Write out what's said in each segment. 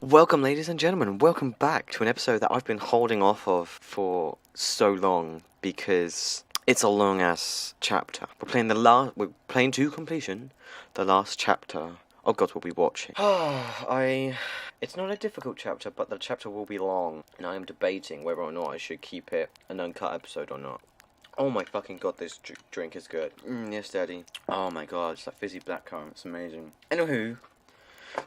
Welcome, ladies and gentlemen. Welcome back to an episode that I've been holding off of for so long because it's a long ass chapter. We're playing to completion the last chapter of God Will Be Watching. It's not a difficult chapter, but the chapter will be long, and I am debating whether or not I should keep it an uncut episode or not. Oh my fucking god, this drink is good. Yes, daddy. Oh my god, it's that fizzy blackcurrant. It's amazing. Anywho,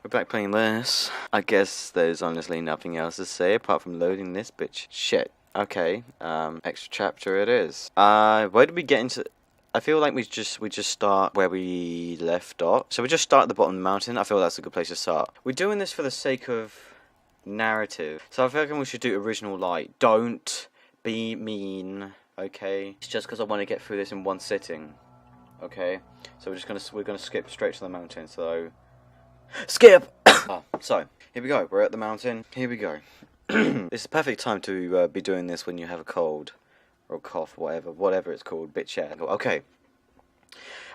we're back playing this. I guess there's honestly nothing else to say apart from loading this bitch. Shit. Okay. Extra chapter it is. Where did we get into? I feel like we just start where we left off. So we just start at the bottom of the mountain. I feel that's a good place to start. We're doing this for the sake of narrative. So I feel like we should do original light. Don't be mean. Okay. It's just because I want to get through this in one sitting. Okay. So we're gonna skip straight to the mountain. So. Skip! So, here we go. We're at the mountain. Here we go. It's the perfect time to be doing this when you have a cold. Or a cough, whatever it's called. Bitch, yeah. Okay.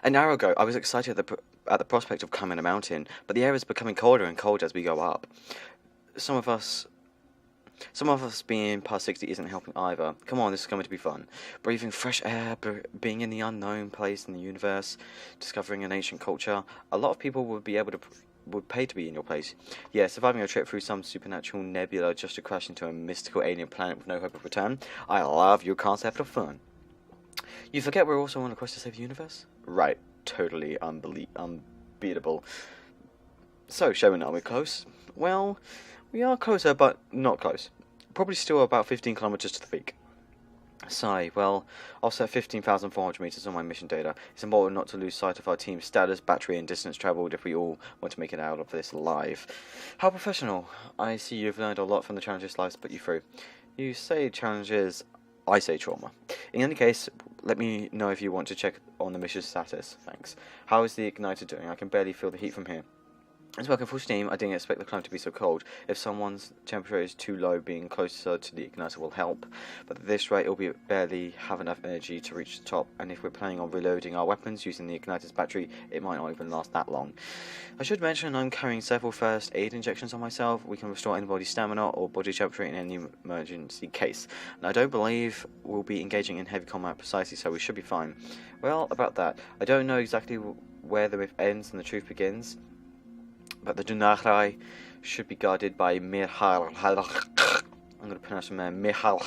An hour ago, I was excited at the prospect of climbing a mountain, but the air is becoming colder and colder as we go up. Some of us being past 60 isn't helping either. Come on, this is going to be fun. Breathing fresh air, being in the unknown place in the universe, discovering an ancient culture. A lot of people would pay to be in your place. Yeah, surviving a trip through some supernatural nebula just to crash into a mystical alien planet with no hope of return. I love your concept of fun. You forget we're also on a quest to save the universe? Right, totally unbeatable. So, showing are we close? Well, we are closer, but not close. Probably still about 15 kilometers to the peak. Sigh, well, I'll set 15,400 meters on my mission data. It's important not to lose sight of our team's status, battery, and distance traveled if we all want to make it out of this alive. How professional. I see you've learned a lot from the challenges lives put you through. You say challenges, I say trauma. In any case, let me know if you want to check on the mission's status. Thanks. How is the igniter doing? I can barely feel the heat from here. It's working full steam. I didn't expect the climb to be so cold. If someone's temperature is too low, being closer to the igniter will help. But at this rate, it'll barely have enough energy to reach the top. And if we're planning on reloading our weapons using the igniter's battery, it might not even last that long. I should mention I'm carrying several first aid injections on myself. We can restore anybody's stamina or body temperature in any emergency case. And I don't believe we'll be engaging in heavy combat precisely, so we should be fine. Well, about that, I don't know exactly where the myth ends and the truth begins. But the Dunarai should be guarded by Mirhal. I'm going to pronounce them Mirhal.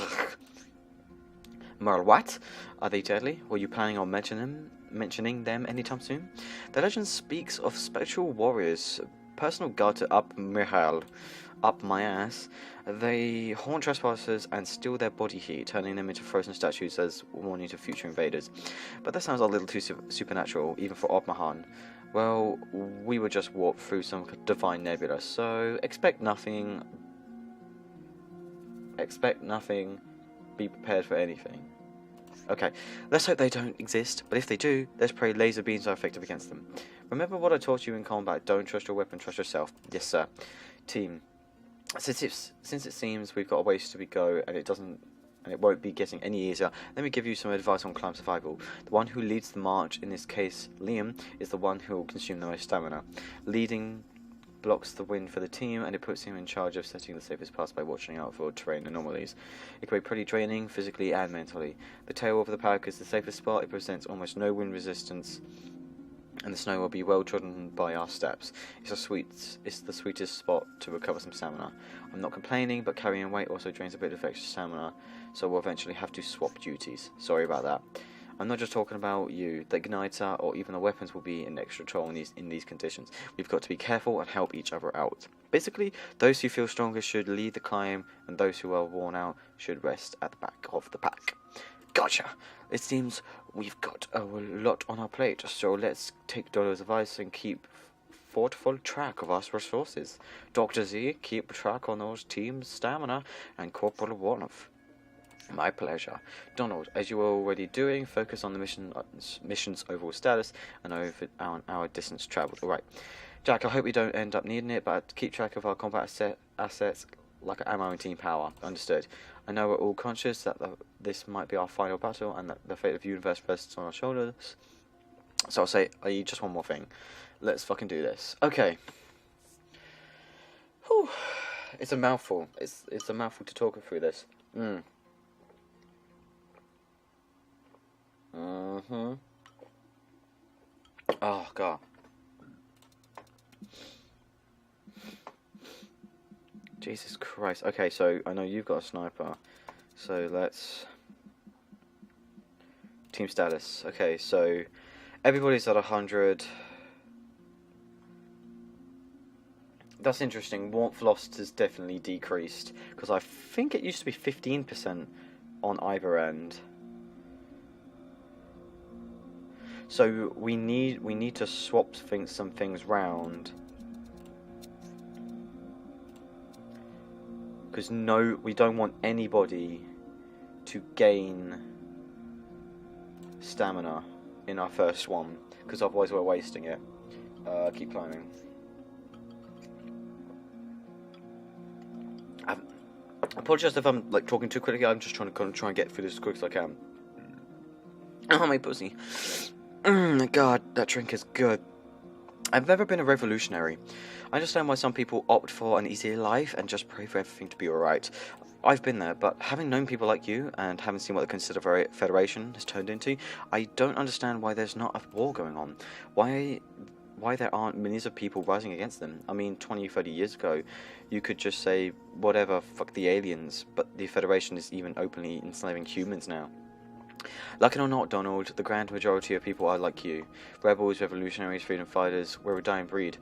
Merle, what? Are they deadly? Were you planning on mentioning them anytime soon? The legend speaks of spectral warriors, personal guard to Up Mirhal. Up my ass. They haunt trespassers and steal their body heat, turning them into frozen statues as warning to future invaders. But that sounds a little too supernatural, even for Obmahan. Well, we were just warped through some divine nebula, so expect nothing, be prepared for anything. Okay, let's hope they don't exist, but if they do, let's pray laser beams are effective against them. Remember what I taught you in combat, don't trust your weapon, trust yourself. Yes, sir. Team, since it seems we've got a ways to go, and it won't be getting any easier, let me give you some advice on climb survival. The one who leads the march, in this case Liam, is the one who will consume the most stamina. Leading blocks the wind for the team, and it puts him in charge of setting the safest paths by watching out for terrain anomalies. It can be pretty draining, physically and mentally. The tail of the pack is the safest spot. It presents almost no wind resistance, and the snow will be well trodden by our steps. It's the sweetest spot to recover some stamina. I'm not complaining, but carrying weight also drains a bit of extra stamina, so we'll eventually have to swap duties. Sorry about that. I'm not just talking about you. The igniter or even the weapons will be an extra toll in these conditions. We've got to be careful and help each other out. Basically, those who feel stronger should lead the climb, and those who are worn out should rest at the back of the pack. Gotcha! It seems we've got a lot on our plate, so let's take Dodo's advice and keep thoughtful track of our resources. Dr. Z, keep track on those team's stamina, and Corporal Warnoff. My pleasure. Donald, as you are already doing, focus on the mission's overall status and on our distance travelled. Alright. Jack, I hope we don't end up needing it, but keep track of our combat assets like ammo and team power. Understood. I know we're all conscious that this might be our final battle and that the fate of the universe rests on our shoulders. So I'll say just one more thing. Let's fucking do this. Okay. Whew. It's a mouthful. It's a mouthful to talk through this. Oh god. Jesus Christ. Okay, so I know you've got a sniper. So let's... Team status. Okay, so everybody's at 100. That's interesting. Warmth lost has definitely decreased, because I think it used to be 15% on either end. So we need to swap some things round. Because we don't want anybody to gain stamina in our first one, because otherwise we're wasting it. Keep climbing. I apologize if I'm like talking too quickly. I'm just trying to get through this as quick as I can. Oh my pussy. God, that drink is good. I've never been a revolutionary. I understand why some people opt for an easier life and just pray for everything to be alright. I've been there, but having known people like you and having seen what the Consider Federation has turned into, I don't understand why there's not a war going on. Why there aren't millions of people rising against them. I mean, 20, 30 years ago, you could just say, whatever, fuck the aliens, but the Federation is even openly enslaving humans now. Like it or not, Donald, the grand majority of people are like you. Rebels, revolutionaries, freedom fighters, we're a dying breed.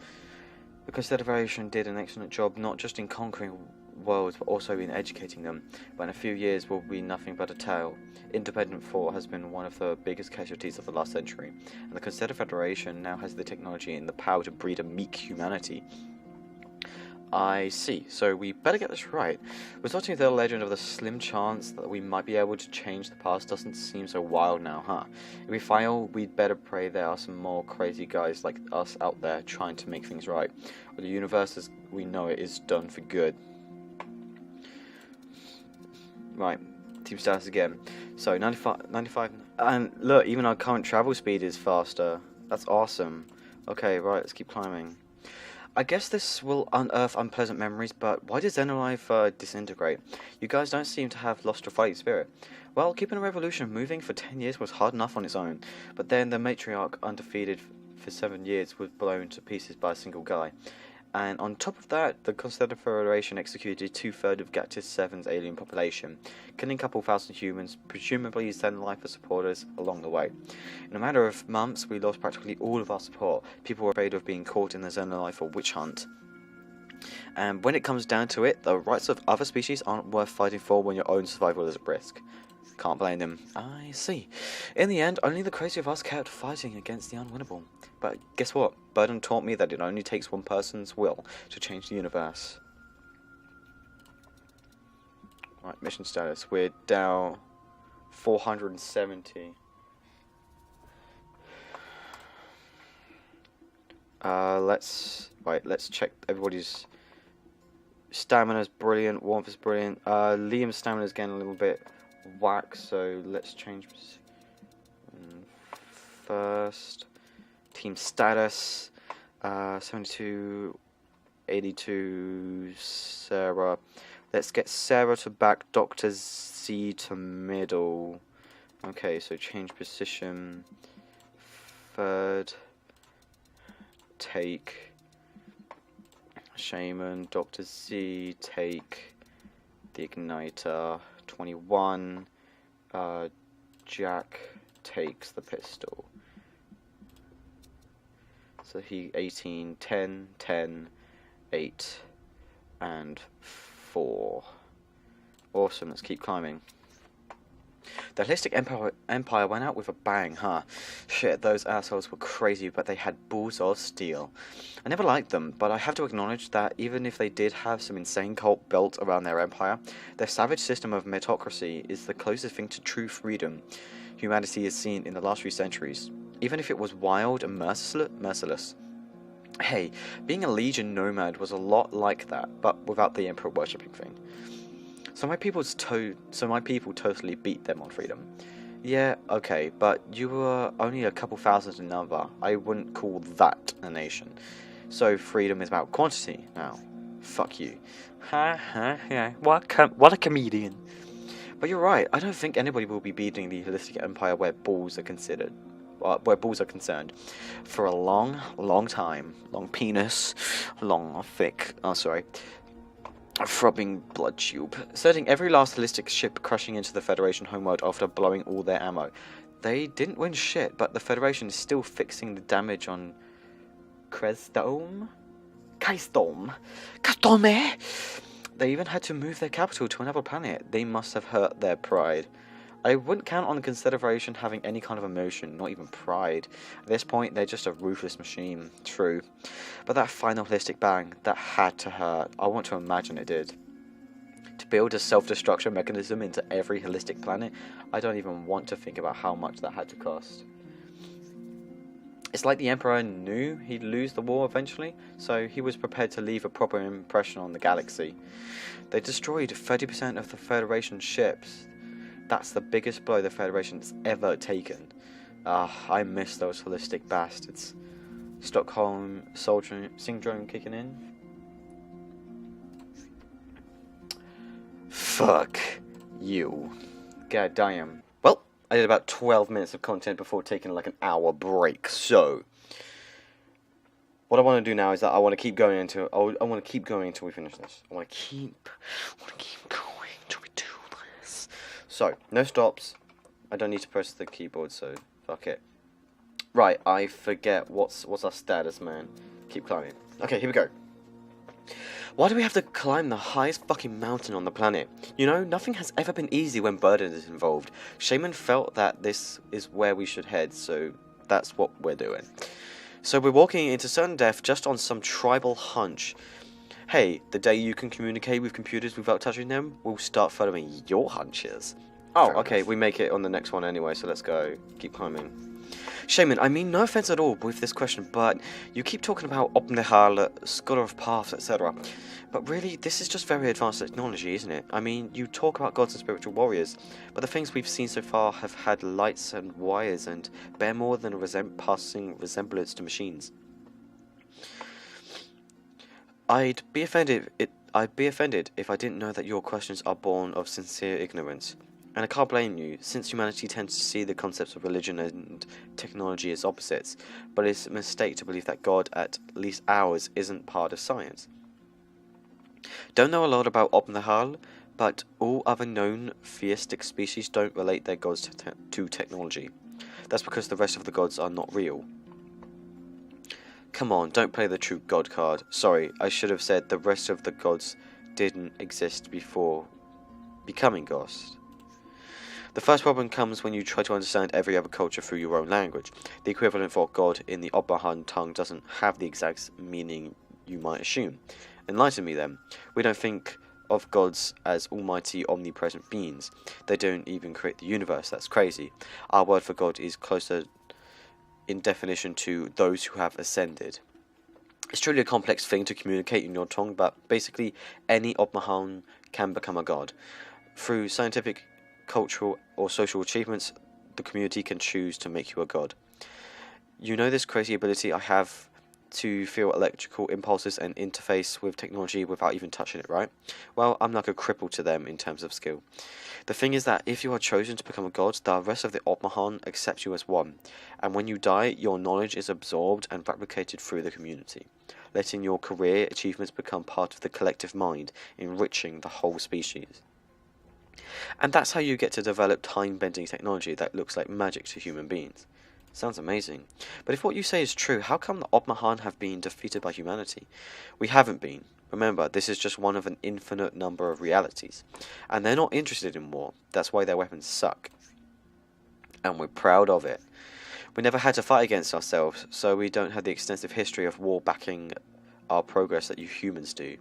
The Confederation did an excellent job not just in conquering worlds, but also in educating them. But in a few years will be nothing but a tale. Independent thought has been one of the biggest casualties of the last century, and the Confederation now has the technology and the power to breed a meek humanity. I see, so we better get this right. Resulting in the legend of the slim chance that we might be able to change the past doesn't seem so wild now, huh? If we fail, we'd better pray there are some more crazy guys like us out there trying to make things right, or the universe as we know it is done for good. Right, team status again. So 95, and look, even our current travel speed is faster. That's awesome. Okay, right, let's keep climbing. I guess this will unearth unpleasant memories, but why does Xenolife disintegrate? You guys don't seem to have lost your fighting spirit. Well, keeping a revolution moving for 10 years was hard enough on its own, but then the matriarch, undefeated for 7 years, was blown to pieces by a single guy. And on top of that, the Confederation executed 2/3 of Gactus 7's alien population, killing a couple thousand humans, presumably Xenolife supporters, along the way. In a matter of months, we lost practically all of our support. People were afraid of being caught in the Xenolife witch hunt. And when it comes down to it, the rights of other species aren't worth fighting for when your own survival is at risk. Can't blame them. I see. In the end, only the crazy of us kept fighting against the unwinnable. But guess what? Burden taught me that it only takes one person's will to change the universe. Right, mission status. We're down 470. Let's check everybody's stamina's brilliant, warmth is brilliant. Liam's stamina's getting a little bit whack, so let's change first. Team status, 72, 82, Sarah. Let's get Sarah to back, Dr. Z to middle. Okay, so change position. Third, take Shaman, Dr. Z, take the Igniter. 21, Jack takes the pistol. So he 18, 10, 10, 8, and 4. Awesome, let's keep climbing. The Holistic Empire went out with a bang, huh? Shit, those assholes were crazy, but they had balls of steel. I never liked them, but I have to acknowledge that even if they did have some insane cult built around their empire, their savage system of meritocracy is the closest thing to true freedom humanity has seen in the last few centuries, even if it was wild and merciless. Hey, being a Legion nomad was a lot like that, but without the Emperor worshipping thing. So my people totally beat them on freedom. Yeah, okay, but you were only a couple thousand in number. I wouldn't call that a nation. So freedom is about quantity now. Fuck you. Ha ha ha. What a comedian. But you're right, I don't think anybody will be beating the holistic empire where balls are considered. Where balls are concerned. For a long, long time. Long penis. Long, thick. Oh, sorry. Throbbing blood tube. Setting every last holistic ship crashing into the Federation homeworld after blowing all their ammo. They didn't win shit, but the Federation is still fixing the damage on Kresdome? Kaisdome? Kastome! They even had to move their capital to another planet. They must have hurt their pride. I wouldn't count on the Confederation having any kind of emotion, not even pride. At this point, they're just a ruthless machine, true. But that final holistic bang, that had to hurt. I want to imagine it did. To build a self-destruction mechanism into every holistic planet, I don't even want to think about how much that had to cost. It's like the Emperor knew he'd lose the war eventually, so he was prepared to leave a proper impression on the galaxy. They destroyed 30% of the Federation ships. That's the biggest blow the Federation's ever taken. I miss those holistic bastards. Stockholm syndrome kicking in. Fuck you. God damn. Well, I did about 12 minutes of content before taking like an hour break, so what I want to do now is that I want to keep going until we finish this. I want to keep going until we do this. So, no stops. I don't need to press the keyboard, so fuck it. Right, I forget what's our status, man. Keep climbing. Okay, here we go. Why do we have to climb the highest fucking mountain on the planet? You know, nothing has ever been easy when burden is involved. Shaman felt that this is where we should head, so that's what we're doing. So we're walking into certain death just on some tribal hunch. Hey, the day you can communicate with computers without touching them, we'll start following your hunches. Oh, okay, we make it on the next one anyway, so let's go. Keep climbing. Shaman, I mean no offense at all with this question, but you keep talking about Opnehal, Scholar of Paths, etc. But really, this is just very advanced technology, isn't it? I mean, you talk about gods and spiritual warriors, but the things we've seen so far have had lights and wires and bear more than a passing resemblance to machines. I'd be offended if I didn't know that your questions are born of sincere ignorance. And I can't blame you, since humanity tends to see the concepts of religion and technology as opposites, but it's a mistake to believe that God, at least ours, isn't part of science. Don't know a lot about Opnehal, but all other known theistic species don't relate their gods to technology. That's because the rest of the gods are not real. Come on, don't play the true god card. Sorry, I should have said the rest of the gods didn't exist before becoming gods. The first problem comes when you try to understand every other culture through your own language. The equivalent for God in the Opnehal tongue doesn't have the exact meaning you might assume. Enlighten me then. We don't think of gods as almighty, omnipresent beings. They don't even create the universe. That's crazy. Our word for God is closer in definition to those who have ascended. It's truly a complex thing to communicate in your tongue, but basically any Opnehal can become a god. Through scientific, cultural or social achievements, the community can choose to make you a god. You know this crazy ability I have to feel electrical impulses and interface with technology without even touching it, right? Well, I'm like a cripple to them in terms of skill. The thing is that if you are chosen to become a god, the rest of the Opnehal accept you as one, and when you die, your knowledge is absorbed and replicated through the community, letting your career achievements become part of the collective mind, enriching the whole species. And that's how you get to develop time-bending technology that looks like magic to human beings. Sounds amazing. But if what you say is true, how come the Opnehal have been defeated by humanity? We haven't been. Remember, this is just one of an infinite number of realities. And they're not interested in war. That's why their weapons suck. And we're proud of it. We never had to fight against ourselves, so we don't have the extensive history of war backing our progress that you humans do.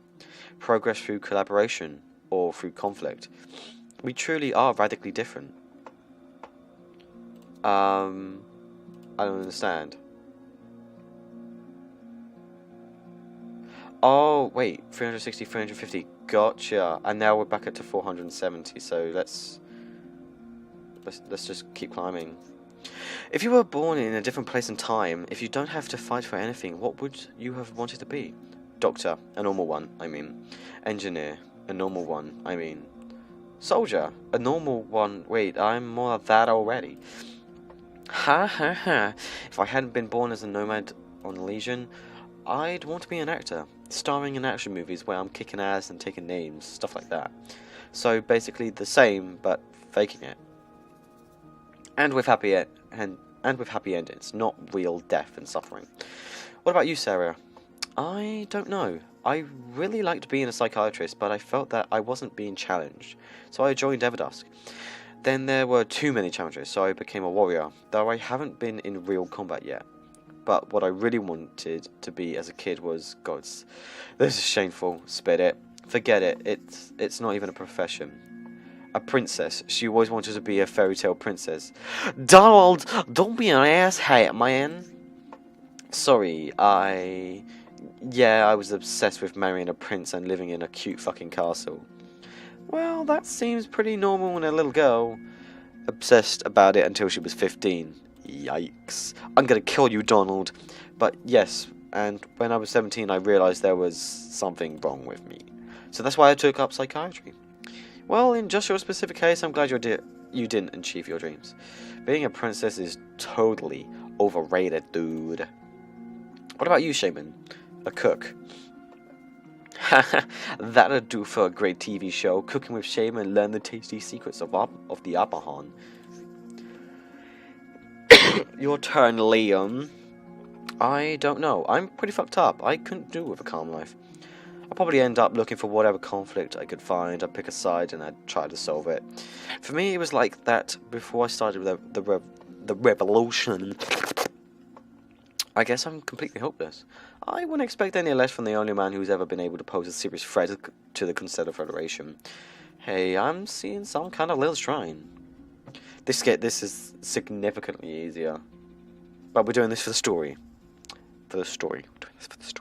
Progress through collaboration or through conflict. We truly are radically different. I don't understand. Oh, wait, 360, 350, gotcha. And now we're back up to 470, so let's... Let's just keep climbing. If you were born in a different place and time, if you don't have to fight for anything, what would you have wanted to be? Doctor, a normal one, I mean. Engineer, a normal one, I mean. Soldier, a normal one. Wait, I'm more of that already. Ha ha ha. If I hadn't been born as a nomad on Legion, I'd want to be an actor, starring in action movies where I'm kicking ass and taking names, stuff like that. So basically the same, but faking it. And with happy endings, not real death and suffering. What about you, Sarah? I don't know. I really liked being a psychiatrist, but I felt that I wasn't being challenged, so I joined Everdusk. Then there were too many challenges, so I became a warrior, though I haven't been in real combat yet. But what I really wanted to be as a kid was gods. This is shameful. Spit it. Forget it. It's not even a profession. A princess. She always wanted to be a fairy tale princess. Donald, don't be an asshat, man. Sorry, I was obsessed with marrying a prince and living in a cute fucking castle. Well, that seems pretty normal in a little girl. Obsessed about it until she was 15. Yikes. I'm gonna kill you, Donald. But yes, and when I was 17 I realised there was something wrong with me. So that's why I took up psychiatry. Well, in just your specific case, I'm glad you didn't achieve your dreams. Being a princess is totally overrated, dude. What about you, Shaman? A cook. Haha, that'd do for a great TV show. Cooking with Shaman, learn the tasty secrets of the Apahan. Your turn, Liam. I don't know. I'm pretty fucked up. I couldn't do with a calm life. I'd probably end up looking for whatever conflict I could find. I'd pick a side and I'd try to solve it. For me, it was like that before I started the revolution. I guess I'm completely hopeless. I wouldn't expect any less from the only man who's ever been able to pose a serious threat to the Consider Federation. Hey, I'm seeing some kind of little shrine. This is significantly easier. But we're doing this for the story. We're doing this for the story.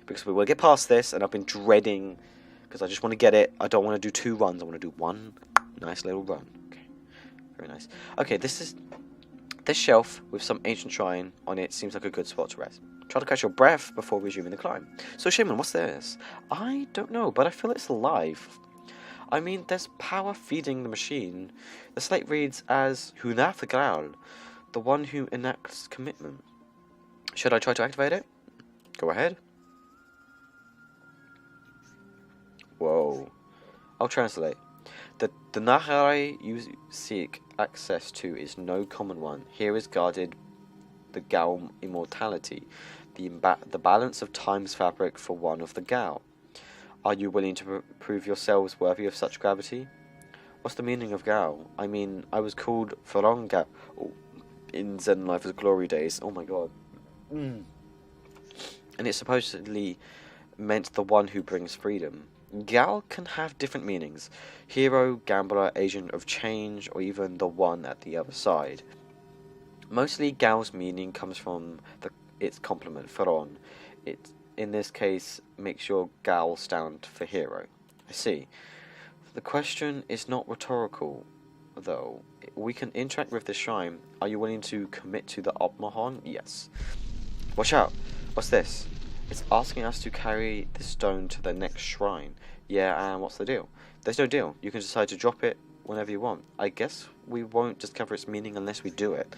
Because we will get past this, and I've been dreading, because I just want to get it. I don't want to do 2 runs. I want to do 1 nice little run. Okay, very nice. Okay, this shelf with some ancient shrine on it seems like a good spot to rest. Try to catch your breath before resuming the climb. So Shaman, what's this? I don't know, but I feel it's alive. I mean, there's power feeding the machine. The slate reads as Hunath Graal, the one who enacts commitment. Should I try to activate it? Go ahead. Whoa. I'll translate. The Nahai you seek access to is no common one. Here is guarded the Gao immortality, the balance of time's fabric for one of the Gao. Are you willing to prove yourselves worthy of such gravity? What's the meaning of Gao? I mean, I was called Farong Gao in Zen Life as Glory days. Oh my god. And it supposedly meant the one who brings freedom. Gao can have different meanings. Hero, gambler, agent of change, or even the one at the other side. Mostly Gao's meaning comes from its complement, Faron. It, in this case, makes your Gao stand for hero. I see. The question is not rhetorical, though. We can interact with the shrine. Are you willing to commit to the Obmahon? Yes. Watch out! What's this? It's asking us to carry the stone to the next shrine. Yeah, and what's the deal? There's no deal. You can decide to drop it whenever you want. I guess we won't discover its meaning unless we do it.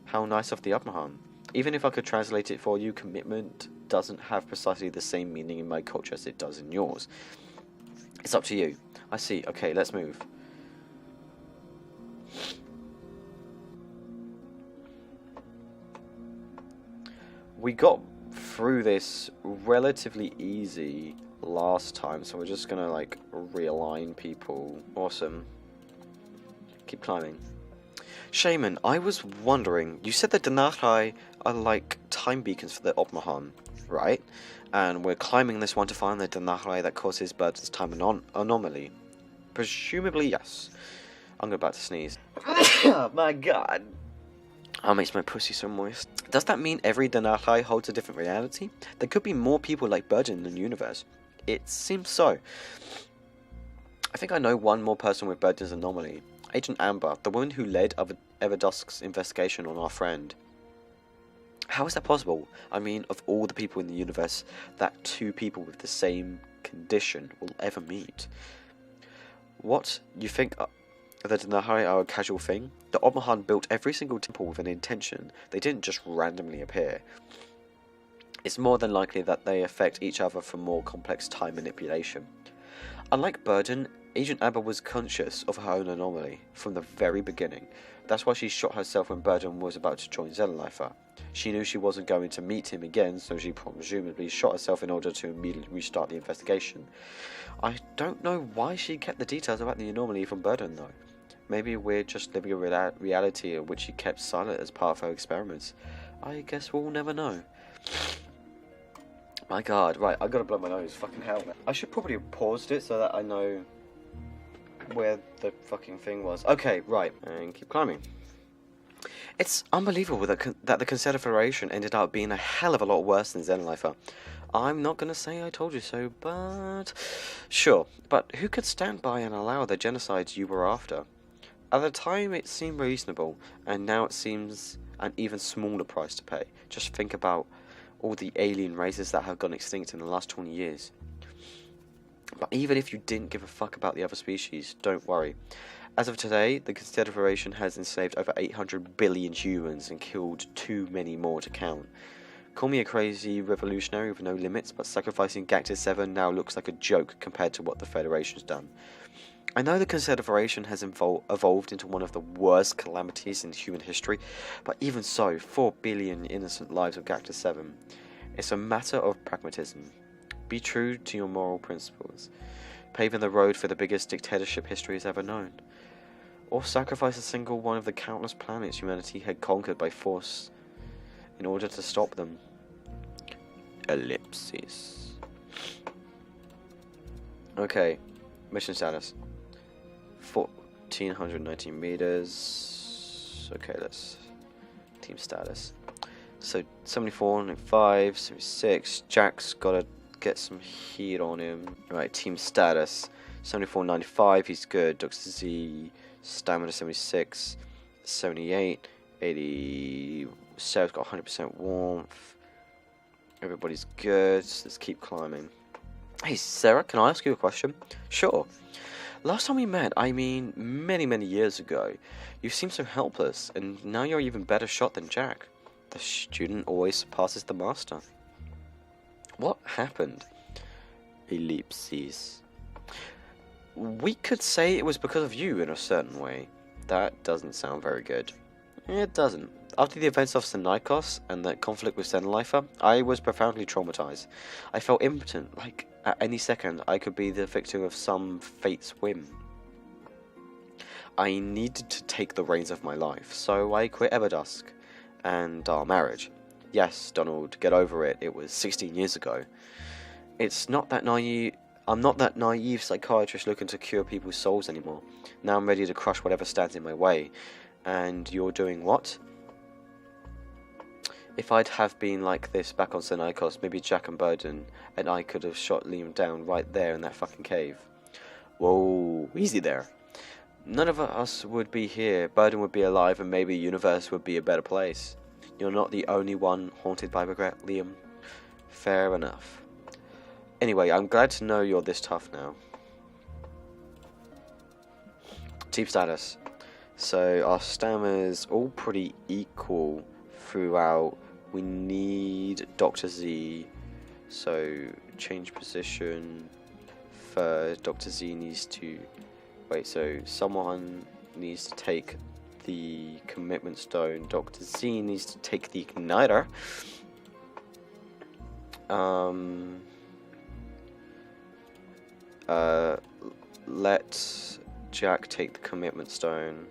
How nice of the Upmahan. Even if I could translate it for you, commitment doesn't have precisely the same meaning in my culture as it does in yours. It's up to you. I see. Okay, let's move. We got through this relatively easy last time, so we're just gonna like realign people. Awesome. Keep climbing. Shaman, I was wondering, you said the Danahai are like time beacons for the Obmahan, right? And we're climbing this one to find the Danahai that causes Bird's time anomaly. Presumably, yes. I'm about to sneeze. Oh my god. Oh, makes my pussy so moist. Does that mean every Danahai holds a different reality? There could be more people like Burden in the universe. It seems so. I think I know one more person with Burden's anomaly. Agent Amber, the woman who led Everdusk's investigation on our friend. How is that possible? I mean, of all the people in the universe, that two people with the same condition will ever meet. What, you think that the Nahari are a casual thing? The Omahan built every single temple with an intention. They didn't just randomly appear. It's more than likely that they affect each other for more complex time manipulation. Unlike Burden, Agent Amber was conscious of her own anomaly from the very beginning. That's why she shot herself when Burden was about to join Zenlifer. She knew she wasn't going to meet him again, so she presumably shot herself in order to immediately restart the investigation. I don't know why she kept the details about the anomaly from Burden, though. Maybe we're just living a reality in which she kept silent as part of her experiments. I guess we'll never know. My god, right, I gotta blow my nose, fucking hell. I should probably have paused it so that I know where the fucking thing was. Okay, right, and keep climbing. It's unbelievable that the Confederation ended up being a hell of a lot worse than Zenlifer. I'm not gonna say I told you so, but... Sure, but who could stand by and allow the genocides you were after? At the time it seemed reasonable, and now it seems an even smaller price to pay. Just think about all the alien races that have gone extinct in the last 20 years. But even if you didn't give a fuck about the other species, don't worry. As of today, the Confederation has enslaved over 800 billion humans and killed too many more to count. Call me a crazy revolutionary with no limits, but sacrificing Gactus 7 now looks like a joke compared to what the Federation's done. I know the Confederation has evolved into one of the worst calamities in human history, but even so, 4 billion innocent lives of Gactus 7. It's a matter of pragmatism. Be true to your moral principles, paving the road for the biggest dictatorship history has ever known. Or sacrifice a single one of the countless planets humanity had conquered by force in order to stop them. Ellipsis. Okay, mission status. 1419 meters. Okay, let's team status. So 74.5, 76. Jack's gotta get some heat on him. Right, team status. 74.95, he's good. Dr. Z, stamina 76, 78, 80. Sarah's got 100% warmth. Everybody's good. Let's keep climbing. Hey, Sarah, can I ask you a question? Sure. Last time we met, I mean, many years ago, you seemed so helpless, and now you're even better shot than Jack. The student always surpasses the master. What happened? Ellipses. We could say it was because of you in a certain way. That doesn't sound very good. It doesn't. After the events of Senikos and that conflict with Zenlifer, I was profoundly traumatized. I felt impotent, like at any second I could be the victim of some fate's whim. I needed to take the reins of my life, so I quit Everdusk and our marriage. Yes, Donald, get over it. It was 16 years ago. It's not that naive. I'm not that naive psychiatrist looking to cure people's souls anymore. Now I'm ready to crush whatever stands in my way. And you're doing what? If I'd have been like this back on Senikos, maybe Jack and Burden and I could have shot Liam down right there in that fucking cave. Whoa, easy there. None of us would be here, Burden would be alive, and maybe the universe would be a better place. You're not the only one haunted by regret, Liam. Fair enough. Anyway, I'm glad to know you're this tough now. Team status. So our stamina's all pretty equal throughout. We need Dr. Z. So change position. First, Dr. Z needs to... Wait, so someone needs to take the commitment stone. Dr. Z needs to take the igniter. Let Jack take the commitment stone.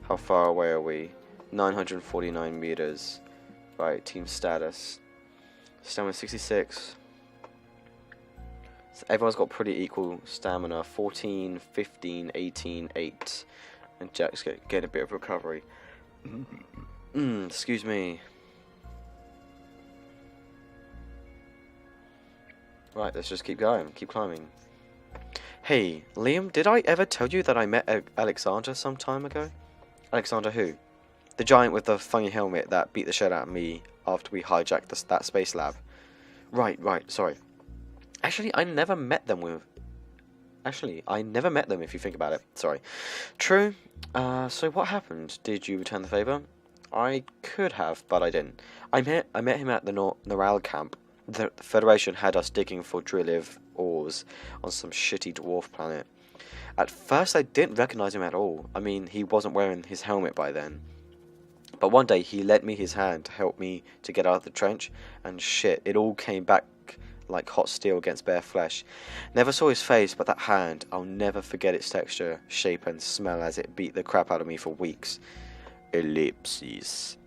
How far away are we? 949 meters. Right, team status. Stamina 66. So everyone's got pretty equal stamina. 14, 15, 18, 8. And Jack's getting a bit of recovery. Excuse me. Right, let's just keep going. Keep climbing. Hey, Liam, did I ever tell you that I met Alexander some time ago? Alexander who? The giant with the funny helmet that beat the shit out of me after we hijacked that space lab. Right, sorry. Actually, I never met them if you think about it. Sorry. True. So what happened? Did you return the favor? I could have, but I didn't. I met him at the Noral camp. The Federation had us digging for Drilliv ores on some shitty dwarf planet. At first, I didn't recognize him at all. I mean, he wasn't wearing his helmet by then. But one day, he lent me his hand to help me to get out of the trench, and shit, it all came back like hot steel against bare flesh. Never saw his face, but that hand, I'll never forget its texture, shape, and smell as it beat the crap out of me for weeks. Ellipses.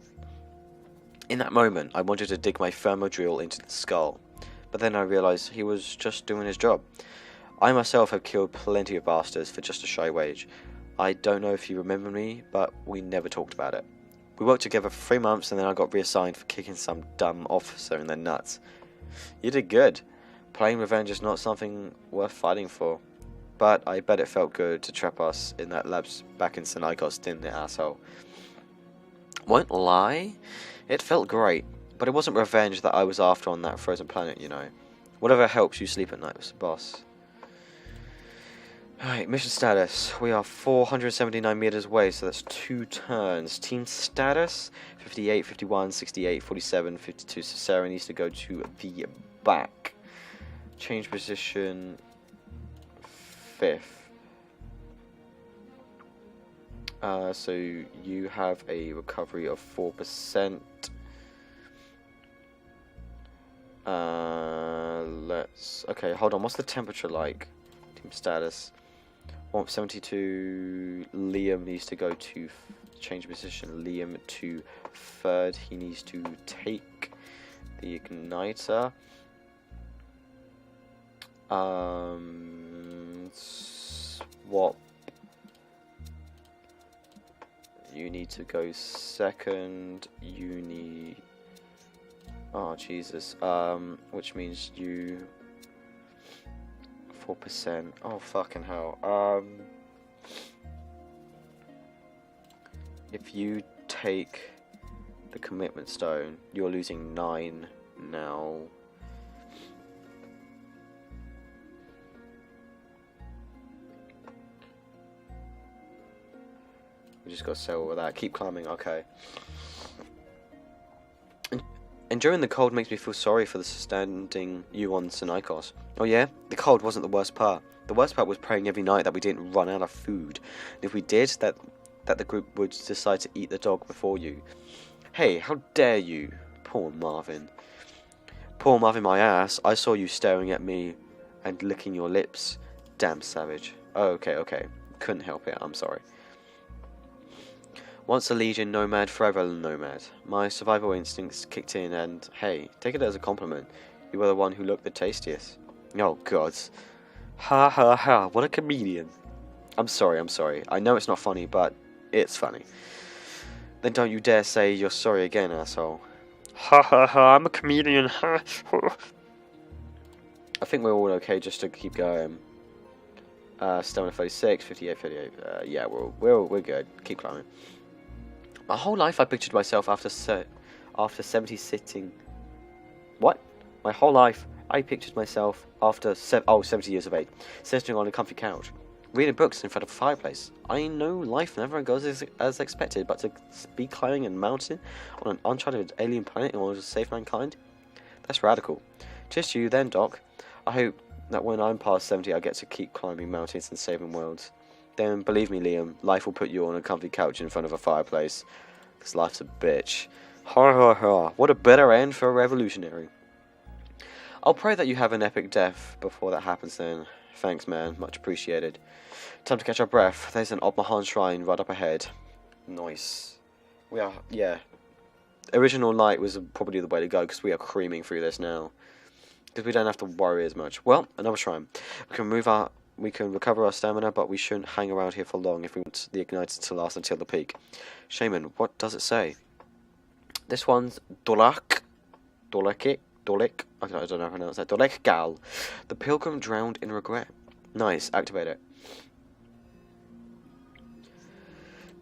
In that moment, I wanted to dig my thermo drill into the skull, but then I realized he was just doing his job. I myself have killed plenty of bastards for just a shy wage. I don't know if you remember me, but we never talked about it. We worked together for 3 months and then I got reassigned for kicking some dumb officer in the nuts. You did good. Playing revenge is not something worth fighting for. But I bet it felt good to trap us in that labs back in Synikos, didn't it, asshole? Won't lie, it felt great, but it wasn't revenge that I was after on that frozen planet, you know. Whatever helps you sleep at night, boss. Alright, mission status. We are 479 meters away, so that's 2 turns. Team status, 58, 51, 68, 47, 52. So Sarah needs to go to the back. Change position, 5th. So you have a recovery of 4%. Okay, hold on, what's the temperature like? Team status. 72. Liam needs to go to change position. Liam to 3rd. He needs to take the igniter. Swap. You need to go 2nd. You need. Oh Jesus. Which means you. 4%. Oh fucking hell. If you take the commitment stone, you're losing 9 now. We just got to settle with that. Keep climbing. Okay. Enduring the cold makes me feel sorry for the standing you on Synikos. Oh yeah? The cold wasn't the worst part. The worst part was praying every night that we didn't run out of food. And if we did, that the group would decide to eat the dog before you. Hey, how dare you? Poor Marvin. Poor Marvin my ass. I saw you staring at me and licking your lips. Damn savage. Oh, okay. Couldn't help it. I'm sorry. Once a Legion nomad, forever a nomad. My survival instincts kicked in and, hey, take it as a compliment. You were the one who looked the tastiest. Oh, God. Ha ha ha, what a comedian. I'm sorry. I know it's not funny, but it's funny. Then don't you dare say you're sorry again, asshole. Ha ha ha, I'm a comedian. Ha. I think we're all okay just to keep going. Stamina 36, 58, 58. Yeah, we're good. Keep climbing. My whole life I pictured myself after 70 sitting. What? My whole life I pictured myself after 70 years of age, sitting on a comfy couch, reading books in front of a fireplace. I know life never goes as expected, but to be climbing a mountain on an uncharted alien planet in order to save mankind? That's radical. Cheers to you then, Doc. I hope that when I'm past 70 I get to keep climbing mountains and saving worlds. Then, believe me, Liam, life will put you on a comfy couch in front of a fireplace. Because life's a bitch. Ha ha ha. What a better end for a revolutionary. I'll pray that you have an epic death before that happens then. Thanks, man. Much appreciated. Time to catch our breath. There's an Obmahan shrine right up ahead. Nice. Yeah. Original Light was probably the way to go because we are creaming through this now. Because we don't have to worry as much. Well, another shrine. We can recover our stamina, but we shouldn't hang around here for long if we want the igniter to last until the peak. Shaman, what does it say? This one's Dolak. Dolek, I don't know how to pronounce that. Dolek Gal. The pilgrim drowned in regret. Nice, activate it.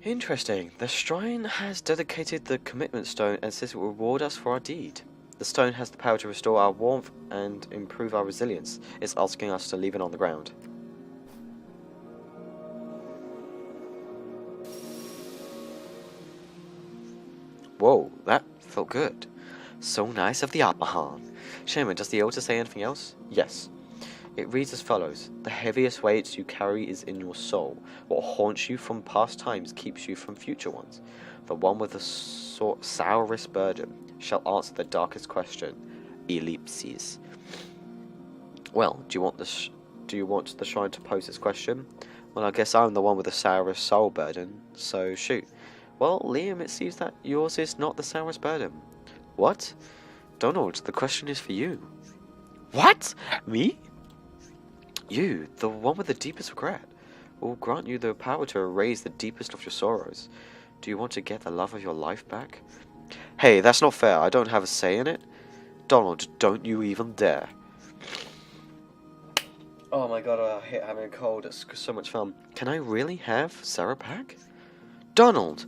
Interesting. The shrine has dedicated the commitment stone and says it will reward us for our deed. The stone has the power to restore our warmth and improve our resilience. It's asking us to leave it on the ground. Whoa, that felt good. So nice of the Atmahan. Shaman, does the altar say anything else? Yes. It reads as follows. The heaviest weight you carry is in your soul. What haunts you from past times keeps you from future ones. The one with the sourest burden shall answer the darkest question. Ellipses. Well, do you want the shrine to pose its question? Well, I guess I'm the one with the sourest soul burden, so shoot. Well, Liam, it seems that yours is not the sourest burden. What? Donald, the question is for you. What? Me? You, the one with the deepest regret, will grant you the power to erase the deepest of your sorrows. Do you want to get the love of your life back? Hey, that's not fair. I don't have a say in it. Donald, don't you even dare. Oh my god, I hate having a cold. It's so much fun. Can I really have Sarah back? Donald!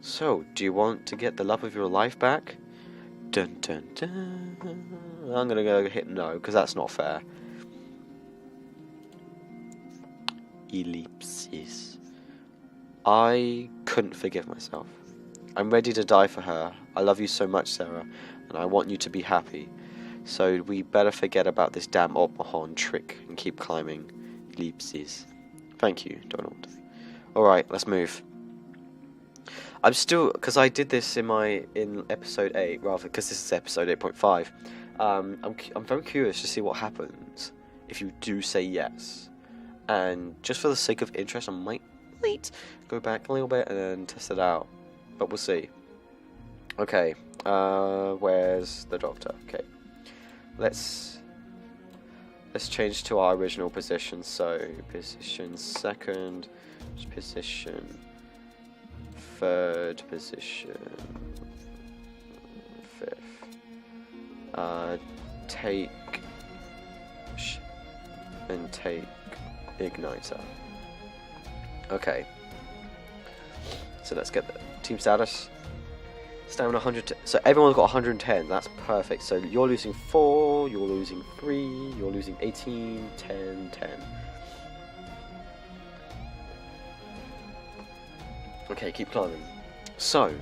So, do you want to get the love of your life back? Dun dun dun. I'm gonna go hit no, because that's not fair. Ellipses. I couldn't forgive myself. I'm ready to die for her. I love you so much, Sarah, and I want you to be happy. So we better forget about this damn Atmahan trick and keep climbing. Ellipses. Thank you, Donald. Alright, let's move. I'm still, because I did this in episode 8, rather, because this is episode 8.5. I'm very curious to see what happens if you do say yes. And just for the sake of interest, I might go back a little bit and then test it out. But we'll see. Okay, where's the doctor? Okay, let's change to our original position. So position second, position third, position fifth. Take and take igniter. Okay. So let's get the team status. Stamina 100. So everyone's got 110. That's perfect. So you're losing 4, you're losing 3, you're losing 18, 10, 10. Okay, keep climbing. So,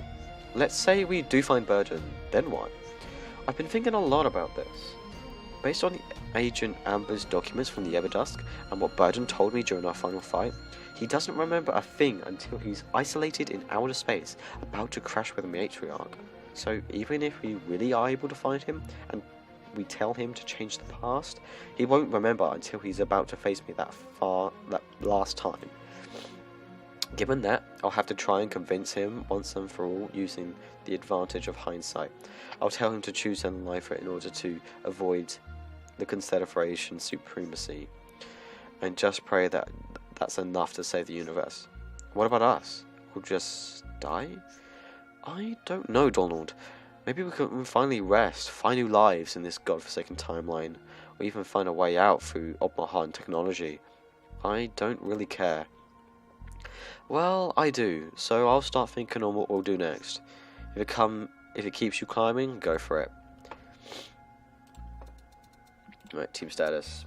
let's say we do find Burden, then what? I've been thinking a lot about this. Based on the Agent Amber's documents from the Everdusk and what Burden told me during our final fight, he doesn't remember a thing until he's isolated in outer space, about to crash with the Matriarch. So even if we really are able to find him, and we tell him to change the past, he won't remember until he's about to face me that last time. Given that, I'll have to try and convince him once and for all using the advantage of hindsight. I'll tell him to choose Enlifer in order to avoid the Confederation supremacy, and just pray that that's enough to save the universe. What about us? We'll just die? I don't know, Donald. Maybe we can finally rest, find new lives in this godforsaken timeline, or even find a way out through Atmahan technology. I don't really care. Well, I do, so I'll start thinking on what we'll do next. If it keeps you climbing, go for it. Right, team status.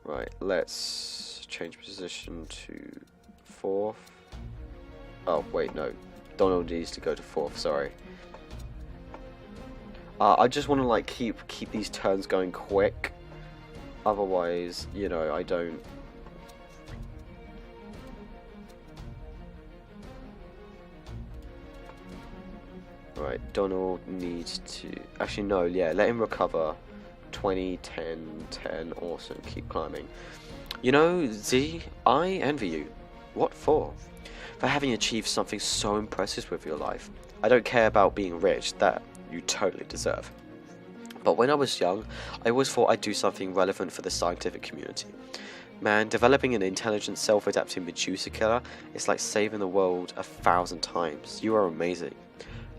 Right, let's change position to 4th. Oh, wait, no. Donald needs to go to 4th, sorry. I just want to, like, keep these turns going quick. Otherwise, you know, I don't... Right, Donald needs to... Actually, no, yeah, let him recover. 20, 10, 10, awesome, keep climbing. You know, Z, I envy you. What for? For having achieved something so impressive with your life. I don't care about being rich, that you totally deserve. But when I was young, I always thought I'd do something relevant for the scientific community. Man, developing an intelligent, self-adapting Medusa killer is like saving the world 1,000 times. You are amazing.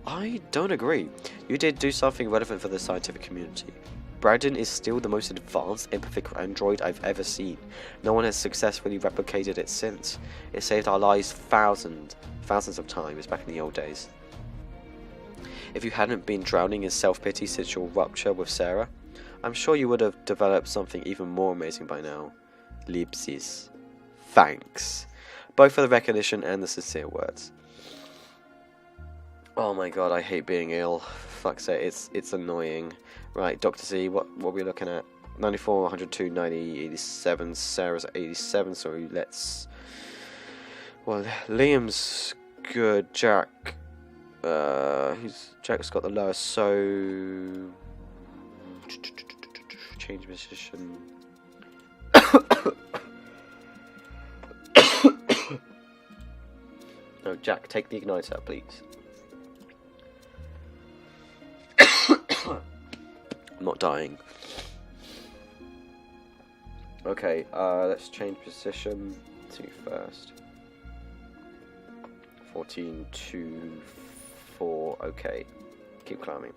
I don't agree. You did do something relevant for the scientific community. Brandon is still the most advanced empathetic android I've ever seen. No one has successfully replicated it since. It saved our lives thousands of times back in the old days. If you hadn't been drowning in self-pity since your rupture with Sarah, I'm sure you would have developed something even more amazing by now. Lipsis. Thanks. Both for the recognition and the sincere words. Oh my god, I hate being ill. Fuck's sake, it's annoying. Right, Dr. Z, what are we looking at? 94, 102, 90, 87. Sarah's at 87, so let's... Well, Liam's good. Jack's got the lowest, so... Change position. No, Jack, take the igniter, please. I'm not dying. Okay, let's change position to first. 14 to 4. Okay, keep climbing.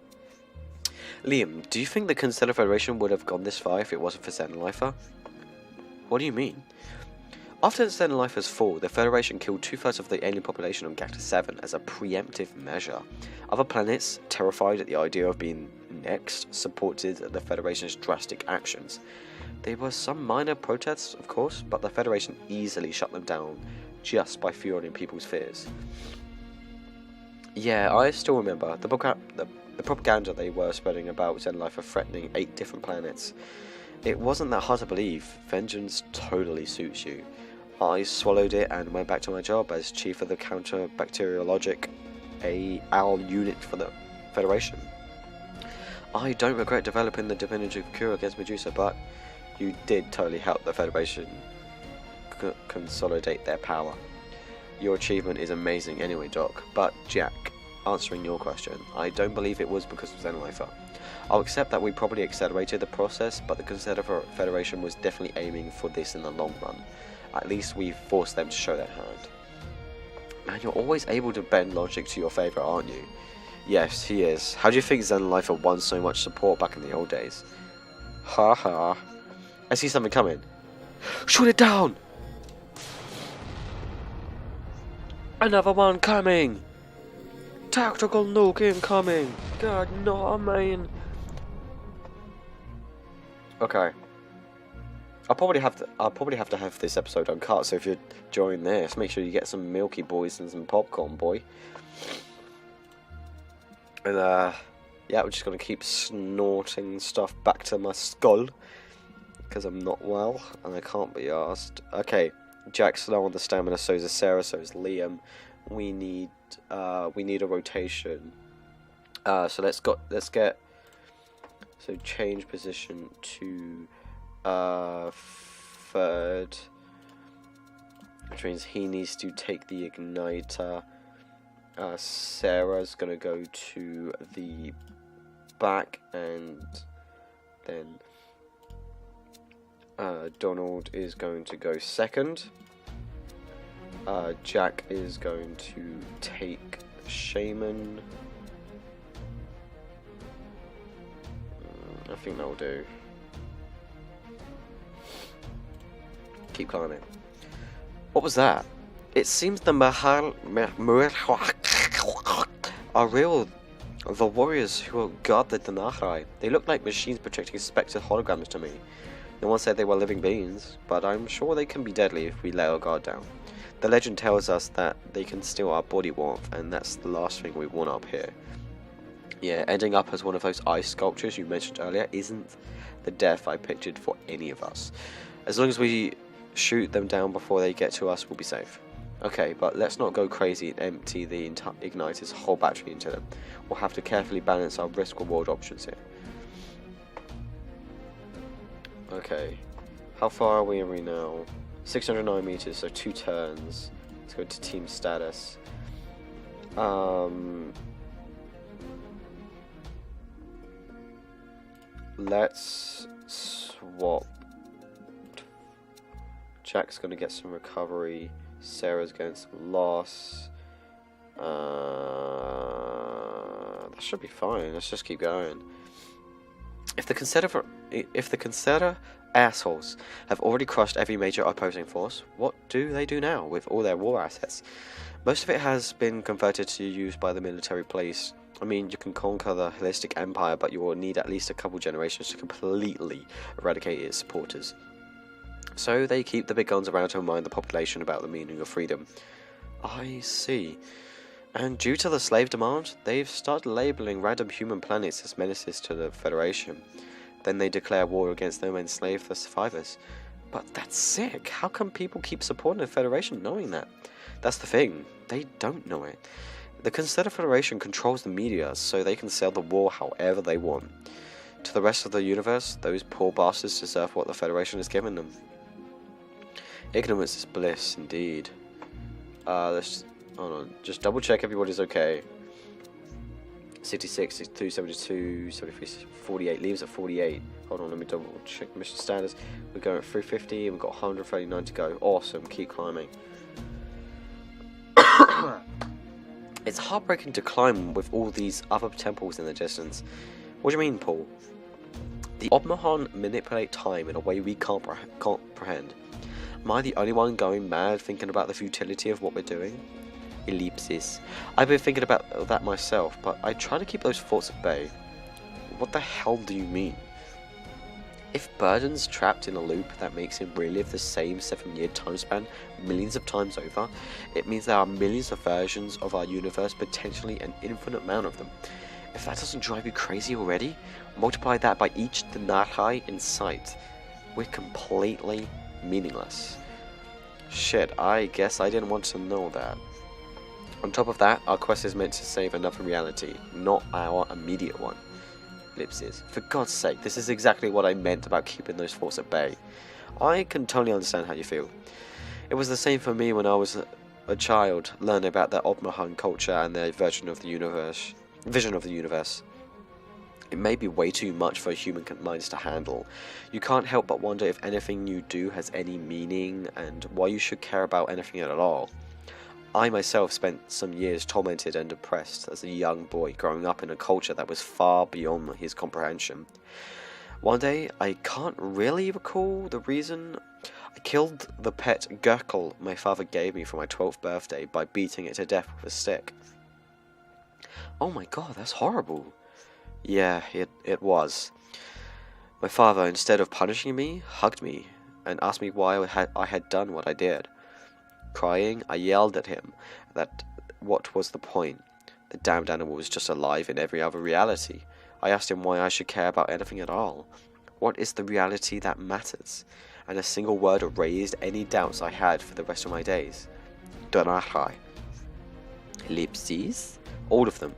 Liam, do you think the Constellar Federation would have gone this far if it wasn't for Xenolifer? What do you mean? After the Xenolifer's fall, the Federation killed 2/3 of the alien population on Gacta 7 as a preemptive measure. Other planets, terrified at the idea of being next, supported the Federation's drastic actions. There were some minor protests, of course, but the Federation easily shut them down just by fueling people's fears. Yeah, I still remember the propaganda they were spreading about Xenolifer threatening 8 different planets. It wasn't that hard to believe. Vengeance totally suits you. I swallowed it and went back to my job as chief of the counter-bacteriologic AL unit for the Federation. I don't regret developing the definitive cure against Medusa, but you did totally help the Federation consolidate their power. Your achievement is amazing anyway, Doc, but Jack, answering your question, I don't believe it was because of Xenolifer. I'll accept that we probably accelerated the process, but the Constellar Federation was definitely aiming for this in the long run. At least we forced them to show their hand. Man, you're always able to bend logic to your favour, aren't you? Yes, he is. How do you think Xenolifer won so much support back in the old days? Ha ha. I see something coming. Shoot it down! Another one coming! Tactical nuke incoming! God, no, man. Okay. I'll probably have to have this episode uncut, so if you're enjoying this, make sure you get some Milky Boys and some popcorn, boy. And yeah, we're just gonna keep snorting stuff back to my skull because I'm not well and I can't be asked. Okay, Jack's low on the stamina, so is Sarah, so is Liam. We need a rotation. So let's get. So change position to third, which means he needs to take the igniter. Sarah's gonna go to the back, and then Donald is going to go second. Jack is going to take Shaman. I think that'll do. Keep climbing. What was that? It seems the Mahal are real. The warriors who guard the Danahrai. They look like machines projecting spectral holograms to me. No one said they were living beings, but I'm sure they can be deadly if we lay our guard down. The legend tells us that they can steal our body warmth, and that's the last thing we want up here. Yeah, ending up as one of those ice sculptures you mentioned earlier isn't the death I pictured for any of us. As long as we shoot them down before they get to us, we'll be safe. Okay, but let's not go crazy and empty the igniter's whole battery into them. We'll have to carefully balance our risk-reward options here. Okay, how far are we now? 609 meters, so 2 turns. Let's go to team status. Let's swap. Jack's gonna get some recovery. Sarah's getting some loss. That should be fine. Let's just keep going. If the Consider assholes have already crushed every major opposing force, what do they do now with all their war assets? Most of it has been converted to use by the military police. I mean, you can conquer the holistic empire, but you will need at least a couple generations to completely eradicate its supporters. So they keep the big guns around to remind the population about the meaning of freedom. I see. And due to the slave demand, they've started labeling random human planets as menaces to the Federation. Then they declare war against them and enslave the survivors. But that's sick. How come people keep supporting the Federation knowing that? That's the thing. They don't know it. The Consider Federation controls the media, so they can sell the war however they want. To the rest of the universe, those poor bastards deserve what the Federation has given them. Ignorance is bliss, indeed. Let's... Hold on, just double check everybody's okay. 66, 62, 72, 73, 48, leaves at 48. Hold on, let me double check mission status. We're going at 350 and we've got 139 to go. Awesome, keep climbing. It's heartbreaking to climb with all these other temples in the distance. What do you mean, Paul? The Obmahan manipulate time in a way we can't comprehend. Am I the only one going mad thinking about the futility of what we're doing? Ellipsis. I've been thinking about that myself, but I try to keep those thoughts at bay. What the hell do you mean? If Burden's trapped in a loop that makes him relive the same 7-year time span millions of times over, it means there are millions of versions of our universe, potentially an infinite amount of them. If that doesn't drive you crazy already, multiply that by each Denarchai in sight. We're completely meaningless. Shit, I guess I didn't want to know that. On top of that, our quest is meant to save another reality, not our immediate one. Ellipsis. For God's sake, this is exactly what I meant about keeping those thoughts at bay. I can totally understand how you feel. It was the same for me when I was a child, learning about the Obmahan culture and their vision of the universe. It may be way too much for human minds to handle. You can't help but wonder if anything you do has any meaning and why you should care about anything at all. I myself spent some years tormented and depressed as a young boy growing up in a culture that was far beyond his comprehension. One day, I can't really recall the reason, I killed the pet Gurkle my father gave me for my 12th birthday by beating it to death with a stick. Oh my god, that's horrible. Yeah, it was. My father, instead of punishing me, hugged me and asked me why I had done what I did. Crying, I yelled at him that what was the point? The damned animal was just alive in every other reality. I asked him why I should care about anything at all. What is the reality that matters? And a single word erased any doubts I had for the rest of my days. Denarchai. Ellipses? All of them.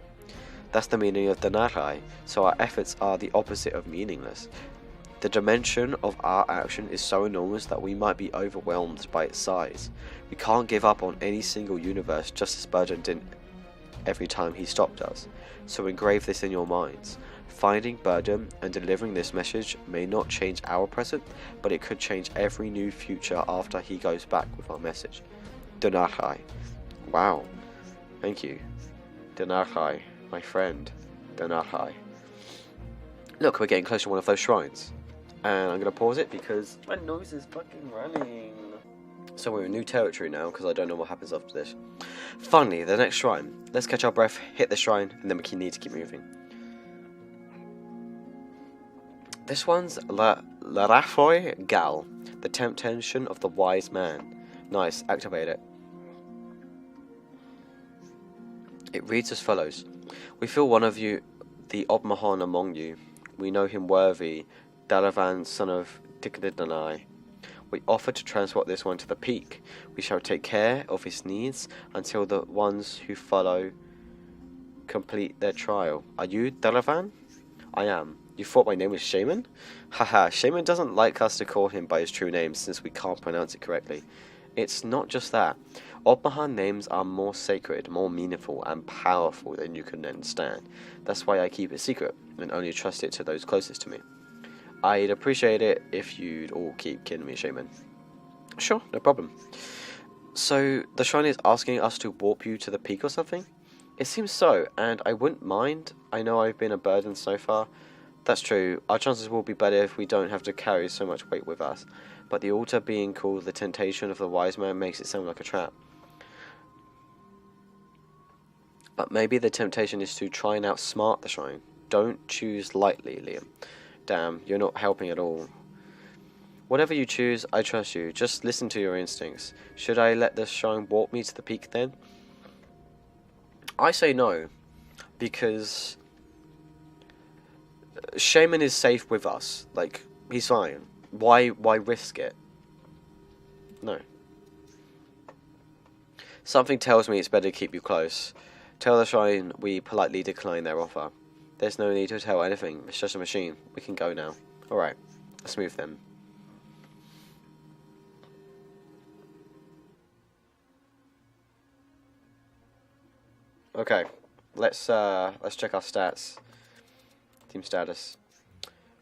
That's the meaning of Denarchai, so our efforts are the opposite of meaningless. The dimension of our action is so enormous that we might be overwhelmed by its size. We can't give up on any single universe just as Burden did every time he stopped us. So engrave this in your minds. Finding Burden and delivering this message may not change our present, but it could change every new future after he goes back with our message. Denarchai. Wow. Thank you. Denarchai, my friend. Denarchai. Look, we're getting close to one of those shrines. And I'm going to pause it because my nose is fucking running. So we're in new territory now because I don't know what happens after this. Finally, the next shrine. Let's catch our breath, hit the shrine, and then we need to keep moving. This one's Larafoi Gal, the temptation of the wise man. Nice, activate it. It reads as follows. We feel one of you, the Obmahan among you. We know him worthy, Dalavan, son of Tikdidanai. We offer to transport this one to the peak. We shall take care of his needs until the ones who follow complete their trial. Are you Dalavan? I am. You thought my name was Shaman? Haha, Shaman doesn't like us to call him by his true name since we can't pronounce it correctly. It's not just that. Obmahan names are more sacred, more meaningful, and powerful than you can understand. That's why I keep it secret, and only trust it to those closest to me. I'd appreciate it if you'd all keep kidding me, Shaman. Sure, no problem. So, the shrine is asking us to warp you to the peak or something? It seems so, and I wouldn't mind. I know I've been a burden so far. That's true. Our chances will be better if we don't have to carry so much weight with us. But the altar being called the temptation of the wise man makes it sound like a trap. But maybe the temptation is to try and outsmart the shrine. Don't choose lightly, Liam. Damn, you're not helping at all. Whatever you choose, I trust you. Just listen to your instincts. Should I let the shrine walk me to the peak then? I say no, because Shaman is safe with us. Like, he's fine. Why risk it? No. Something tells me it's better to keep you close. Tell the shrine we politely decline their offer. There's no need to tell anything. It's just a machine. We can go now. Alright, let's move then. Okay, let's check our stats. Team status.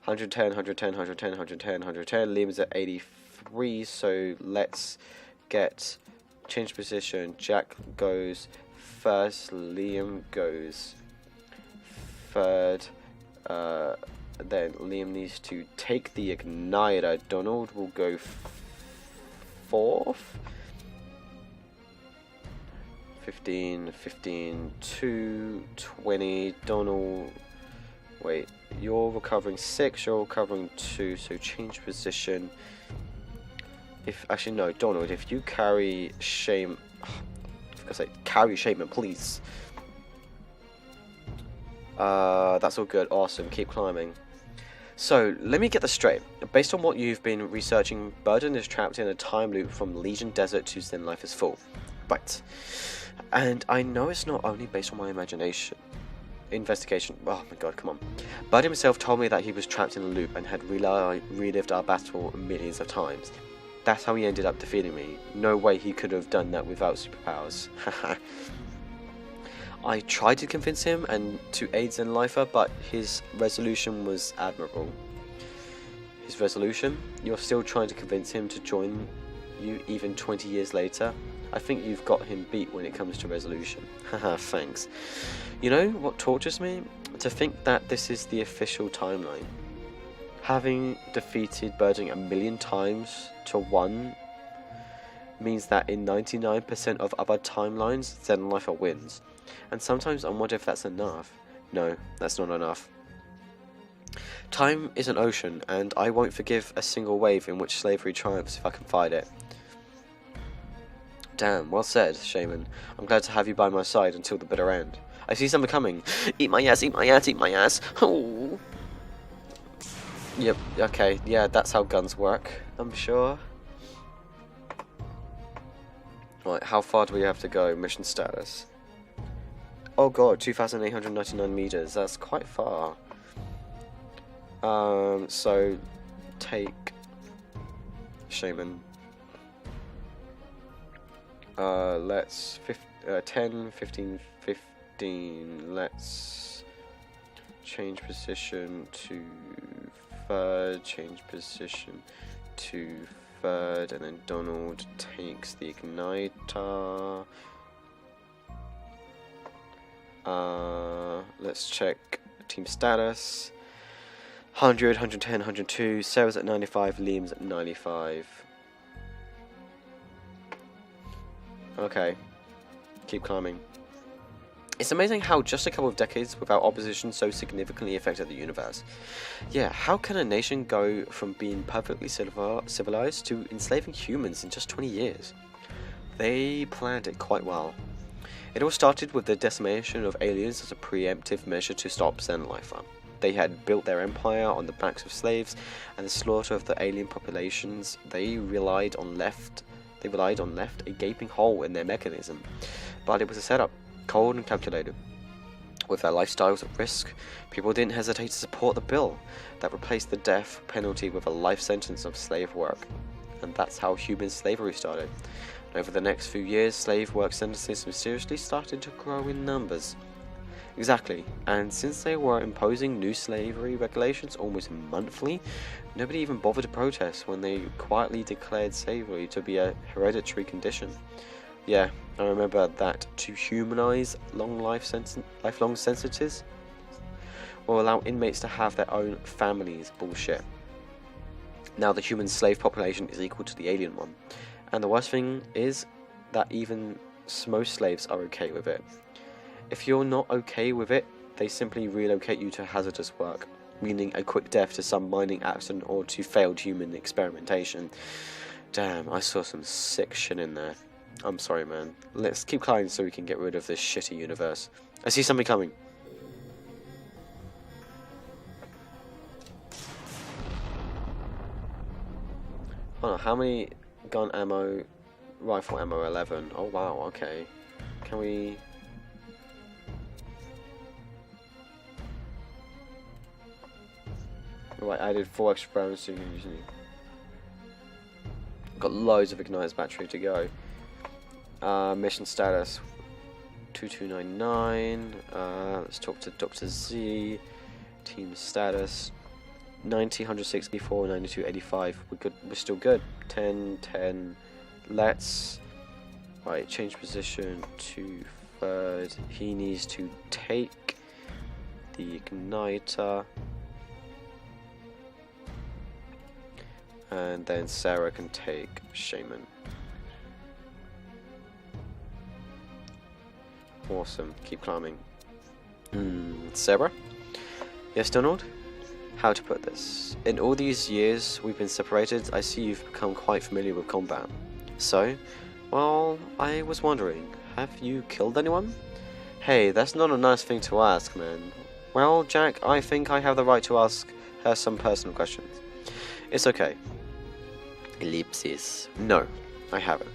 110, 110, 110, 110, 110. Liam's at 83, so let's get change position. Jack goes first, Liam goes third, then Liam needs to take the igniter. Donald will go fourth. 15, 15, 2, 20. Donald, wait, you're recovering 6, you're recovering 2, so change position. Actually no, Donald, if you carry Shaman, carry Shaman, please. That's all good, awesome, keep climbing. So, let me get this straight. Based on what you've been researching, Burden is trapped in a time loop from Legion Desert to Zen Life is Full. Right. And I know it's not only based on my imagination. Investigation. Oh my god, come on. Bud himself told me that he was trapped in a loop and had relived our battle millions of times. That's how he ended up defeating me. No way he could have done that without superpowers. I tried to convince him and to aid Zen Lifer, but his resolution was admirable. His resolution? You're still trying to convince him to join you even 20 years later? I think you've got him beat when it comes to resolution. Haha, thanks. You know what tortures me? To think that this is the official timeline. Having defeated Burden 1,000,000 times to 1 means that in 99% of other timelines, Zen Lifer wins. And sometimes I wonder if that's enough. No, that's not enough. Time is an ocean, and I won't forgive a single wave in which slavery triumphs if I can fight it. Damn, well said, Shaman. I'm glad to have you by my side until the bitter end. I see something coming. Eat my ass, eat my ass, eat my ass. Oh. Yep, okay, yeah, that's how guns work, I'm sure. Right, how far do we have to go? Mission status. Oh god, 2,899 meters. That's quite far. So take Shaman. Let's 10, 15, 15. Let's change position to third. Change position to third, and then Donald takes the igniter. Let's check team status. 100, 110, 102. Sarah's at 95. Liam's at 95. Okay. Keep climbing. It's amazing how just a couple of decades without opposition so significantly affected the universe. Yeah, how can a nation go from being perfectly civilized to enslaving humans in just 20 years? They planned it quite well. It all started with the decimation of aliens as a preemptive measure to stop Zen Lifer. They had built their empire on the backs of slaves, and the slaughter of the alien populations they relied on left a gaping hole in their mechanism. But it was a setup, cold and calculated. With their lifestyles at risk, people didn't hesitate to support the bill that replaced the death penalty with a life sentence of slave work. And that's how human slavery started. And over the next few years, slave work sentences mysteriously started to grow in numbers. Exactly, and since they were imposing new slavery regulations almost monthly, nobody even bothered to protest when they quietly declared slavery to be a hereditary condition. Yeah, I remember that to humanize lifelong sentences or allow inmates to have their own families. Bullshit. Now the human slave population is equal to the alien one. And the worst thing is that even most slaves are okay with it. If you're not okay with it, they simply relocate you to hazardous work, meaning a quick death to some mining accident or to failed human experimentation. Damn, I saw some sick shit in there. I'm sorry, man. Let's keep climbing so we can get rid of this shitty universe. I see something coming. Oh, how many gun ammo, rifle ammo? 11. Oh wow, okay. Can we... Right, I added 4 extra rounds so you can use it. Got loads of igniter's battery to go. Mission status 2299. Let's talk to Dr. Z. Team status 90, 164, 92, 85. We're good. We're still good. 10, 10. Let's change position to third. He needs to take the igniter, and then Sarah can take Shaman. Awesome. Keep climbing. Sarah? Yes, Donald? How to put this? In all these years we've been separated, I see you've become quite familiar with combat. So, well, I was wondering, have you killed anyone? Hey, that's not a nice thing to ask, man. Well, Jack, I think I have the right to ask her some personal questions. It's okay. Ellipsis. No, I haven't.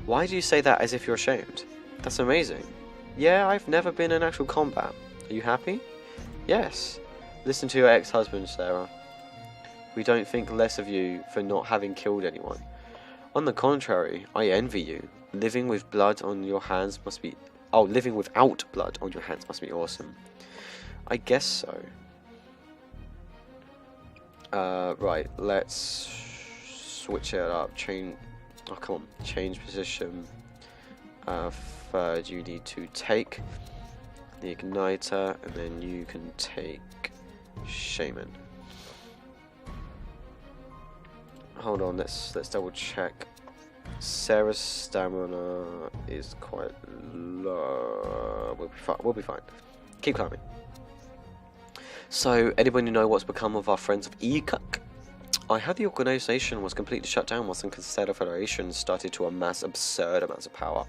Why do you say that as if you're ashamed? That's amazing. Yeah, I've never been in actual combat. Are you happy? Yes. Listen to your ex-husband, Sarah. We don't think less of you for not having killed anyone. On the contrary, I envy you. Living with blood on your hands must be... Oh, living without blood on your hands must be awesome. I guess so. Right, let's switch it up. Change... Oh, come on. Change position. Third, you need to take the igniter, and then you can take Shaman. Hold on, let's double check. Sarah's stamina is quite low. We'll be fine. Keep climbing. So, anybody know what's become of our friends of ECUC? I heard the organization was completely shut down once the Confederation started to amass absurd amounts of power.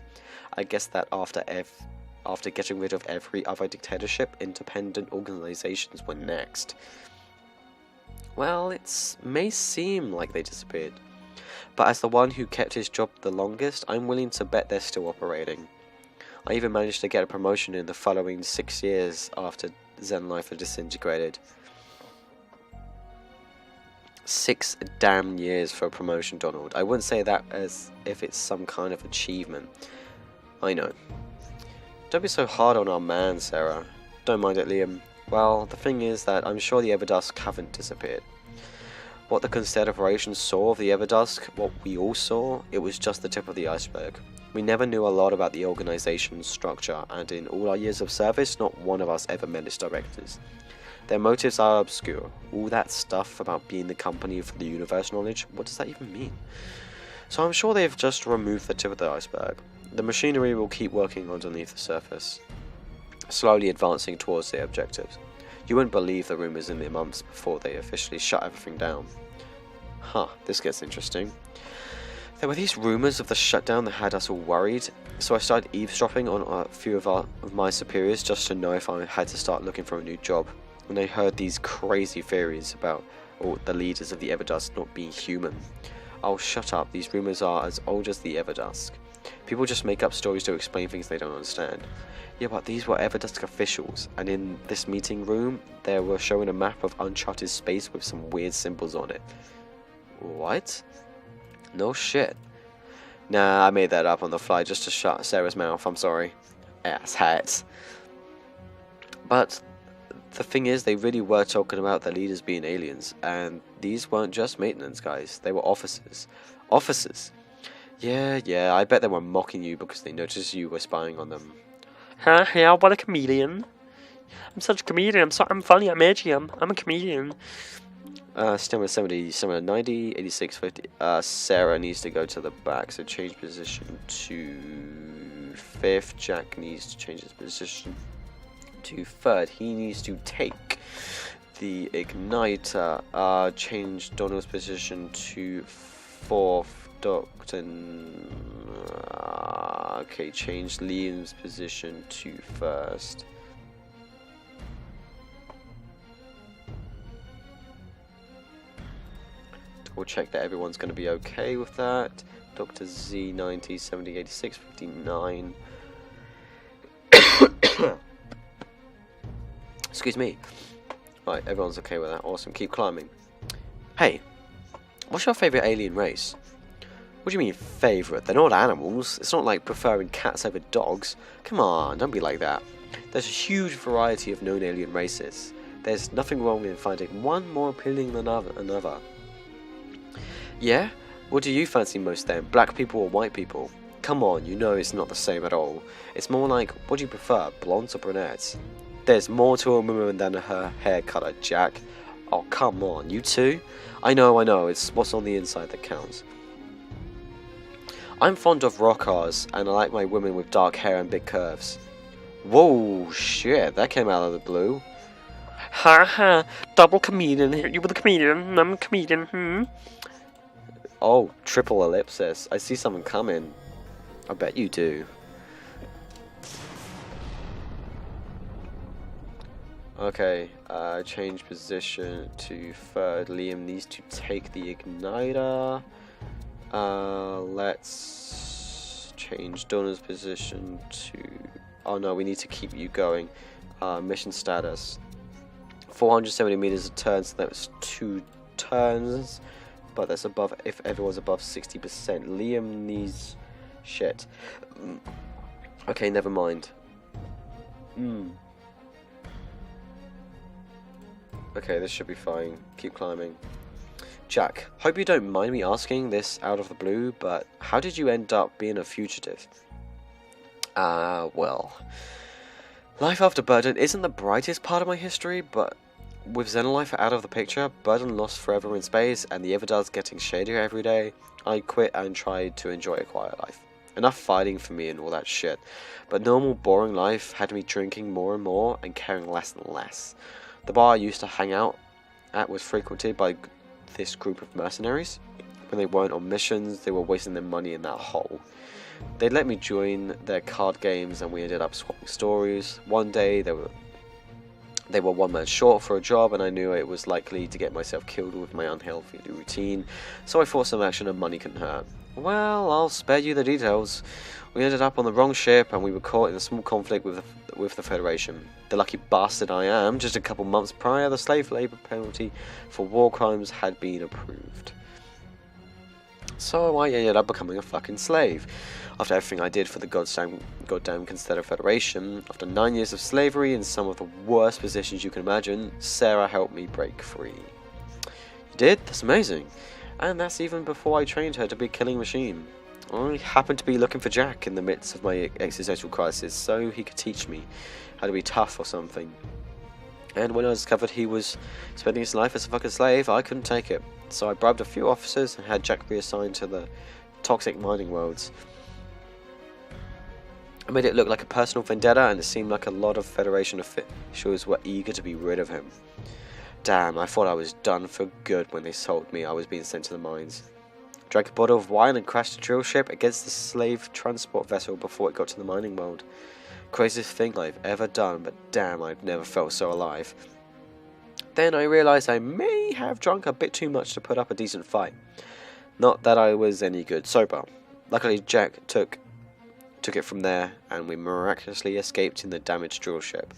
I guess that after getting rid of every other dictatorship, independent organizations were next. Well, it may seem like they disappeared, but as the one who kept his job the longest, I'm willing to bet they're still operating. I even managed to get a promotion in the following 6 years after Zen Life had disintegrated. 6 damn years for a promotion, Donald. I wouldn't say that as if it's some kind of achievement. I know. Don't be so hard on our man, Sarah. Don't mind it, Liam. Well, the thing is that I'm sure the Everdusk haven't disappeared. What the Confederation saw of the Everdusk, what we all saw, it was just the tip of the iceberg. We never knew a lot about the organization's structure, and in all our years of service, not one of us ever met its directors. Their motives are obscure. All that stuff about being the company for the universe knowledge, what does that even mean? So I'm sure they've just removed the tip of the iceberg. The machinery will keep working underneath the surface, slowly advancing towards their objectives. You wouldn't believe the rumours in the months before they officially shut everything down. Huh, this gets interesting. There were these rumours of the shutdown that had us all worried, so I started eavesdropping on a few of my superiors just to know if I had to start looking for a new job. When I heard these crazy theories about the leaders of the Everdusk not being human. Oh, shut up, these rumours are as old as the Everdusk. People just make up stories to explain things they don't understand. Yeah, but these were Everdusk officials, and in this meeting room, they were showing a map of uncharted space with some weird symbols on it. What? No shit. Nah, I made that up on the fly just to shut Sarah's mouth, I'm sorry. Ass hats. But the thing is, they really were talking about the leaders being aliens, and these weren't just maintenance guys, they were officers. Officers! Yeah, I bet they were mocking you because they noticed you were spying on them. Yeah, what a comedian. I'm such a comedian. I'm funny, I'm edgy, I'm a comedian. Stamina 70, stamina 90, 86, 50. Sarah needs to go to the back, so change position to 5th. Jack needs to change his position to 3rd. He needs to take the igniter. Change Donald's position to 4th. Doctor. Okay, change Liam's position to 1st. We'll check that everyone's going to be okay with that. Dr. Z, 90, 70, 86, 59. Excuse me. Right, everyone's okay with that. Awesome, keep climbing. Hey, what's your favourite alien race? What do you mean, favourite? They're not animals. It's not like preferring cats over dogs. Come on, don't be like that. There's a huge variety of known alien races. There's nothing wrong in finding one more appealing than another. Yeah? What do you fancy most then? Black people or white people? Come on, you know it's not the same at all. It's more like, what do you prefer, blondes or brunettes? There's more to a woman than her hair colour, Jack. Oh, come on, you too? I know, it's what's on the inside that counts. I'm fond of rockers, and I like my women with dark hair and big curves. Whoa, shit, that came out of the blue. Ha, double comedian. You were the comedian, I'm a comedian, Oh, triple ellipsis. I see someone coming. I bet you do. Okay, change position to 3rd. Liam needs to take the igniter. Let's change Donna's position to... Oh no, we need to keep you going. Mission status. 470 meters a turn, so that was 2 turns. But that's above, if everyone's above 60%. Liam needs... Shit. Okay, never mind. Okay, this should be fine. Keep climbing. Jack, hope you don't mind me asking this out of the blue, but how did you end up being a fugitive? Well... Life after Burden isn't the brightest part of my history, but... With Xenolife out of the picture, Burden lost forever in space, and the Everdar's getting shadier every day, I quit and tried to enjoy a quiet life. Enough fighting for me and all that shit, but normal boring life had me drinking more and more and caring less and less. The bar I used to hang out at was frequented by this group of mercenaries. When they weren't on missions, they were wasting their money in that hole. They let me join their card games and we ended up swapping stories. One day they were 1 man short for a job, and I knew it was likely to get myself killed with my unhealthy routine, so I thought some action and money couldn't hurt. Well, I'll spare you the details. We ended up on the wrong ship, and we were caught in a small conflict with the Federation. The lucky bastard I am, just a couple months prior, the slave labour penalty for war crimes had been approved. So I ended up becoming a fucking slave. After everything I did for the goddamn Confederate Federation, after 9 years of slavery in some of the worst positions you can imagine, Sarah helped me break free. You did? That's amazing. And that's even before I trained her to be a killing machine. I happened to be looking for Jack in the midst of my existential crisis, so he could teach me how to be tough or something. And when I discovered he was spending his life as a fucking slave, I couldn't take it. So I bribed a few officers and had Jack reassigned to the toxic mining worlds. I made it look like a personal vendetta, and it seemed like a lot of Federation officials were eager to be rid of him. Damn, I thought I was done for good when they told me I was being sent to the mines. Drank a bottle of wine and crashed a drill ship against the slave transport vessel before it got to the mining world. Craziest thing I've ever done, but damn, I've never felt so alive. Then I realised I may have drunk a bit too much to put up a decent fight. Not that I was any good sober. Luckily, Jack took it from there, and we miraculously escaped in the damaged drill ship.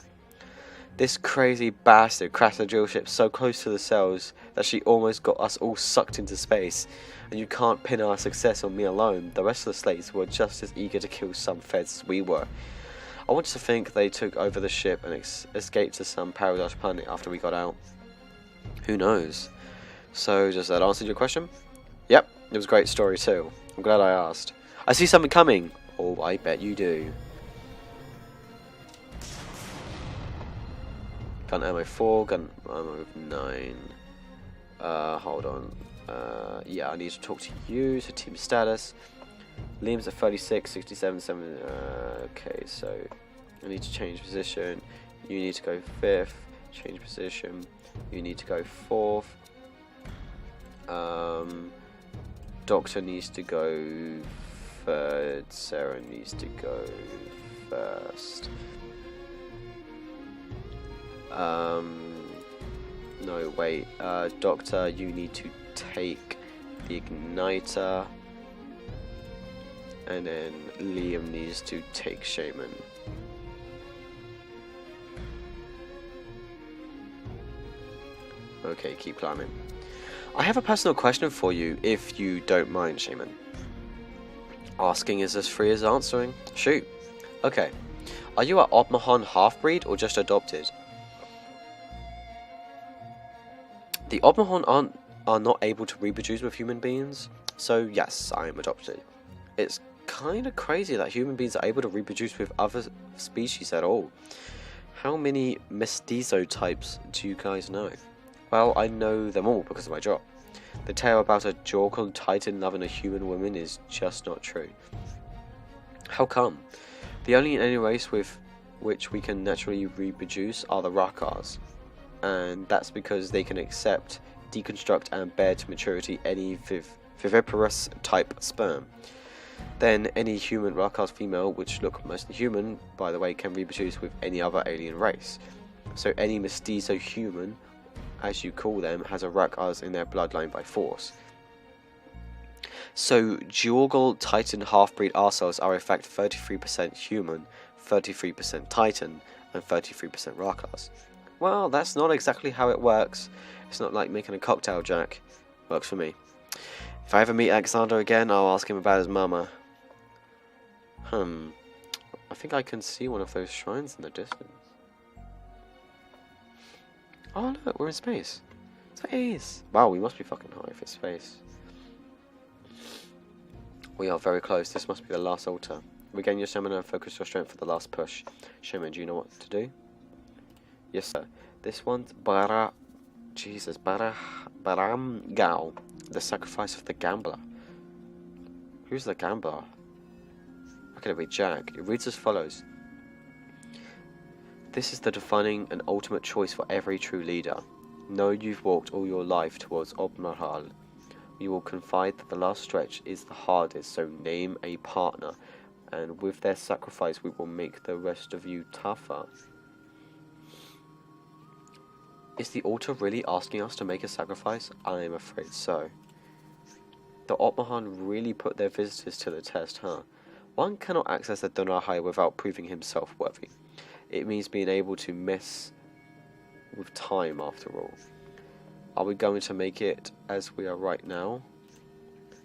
This crazy bastard crashed the drill ship so close to the cells that she almost got us all sucked into space, and you can't pin our success on me alone. The rest of the slaves were just as eager to kill some feds as we were. I want to think they took over the ship and escaped to some paradise planet after we got out. Who knows? So, does that answer your question? Yep, it was a great story too. I'm glad I asked. I see something coming. Oh, I bet you do. Gun ammo 4, gun ammo 9. Hold on. Yeah, I need to talk to you. So team status. Liam's at 36, 67, 7. Okay, so I need to change position. You need to go 5th. Change position. You need to go 4th. Doctor needs to go 3rd. Sarah needs to go 1st. No, wait. Doctor, you need to take the igniter. And then Liam needs to take Shaman. Okay, keep climbing. I have a personal question for you, if you don't mind, Shaman. Asking is as free as answering. Shoot. Okay. Are you an Obmahon half-breed or just adopted? The Obmahon are not able to reproduce with human beings, so yes, I am adopted. It's kind of crazy that human beings are able to reproduce with other species at all. How many mestizo types do you guys know? Well, I know them all because of my job. The tale about a Jorkul Titan loving a human woman is just not true. How come? The only alien race with which we can naturally reproduce are the Rakars, and that's because they can accept, deconstruct and bear to maturity any viviparous type sperm. Then any human Rakar's female, which look mostly human, by the way, can reproduce with any other alien race. So any mestizo human, as you call them, has a Rakars in their bloodline by force. So Jorkul Titan half-breed arseholes are in fact 33% human, 33% Titan, and 33% Rakars. Well, that's not exactly how it works. It's not like making a cocktail, Jack. Works for me. If I ever meet Alexander again, I'll ask him about his mama. I think I can see one of those shrines in the distance. Oh look, we're in space. Space! Wow, we must be fucking high if it's space. We are very close. This must be the last altar. Regain your stamina and focus your strength for the last push. Shaman, do you know what to do? Yes, sir. This one's Baram Gal, the sacrifice of the gambler. Who's the gambler? I'm gonna read Jack. It reads as follows. This is the defining and ultimate choice for every true leader. Know you've walked all your life towards Obmahal. You will confide that the last stretch is the hardest, so name a partner, and with their sacrifice we will make the rest of you tougher. Is the altar really asking us to make a sacrifice? I am afraid so. The Obmahal really put their visitors to the test, huh? One cannot access the Donahai without proving himself worthy. It means being able to mess with time, after all. Are we going to make it as we are right now?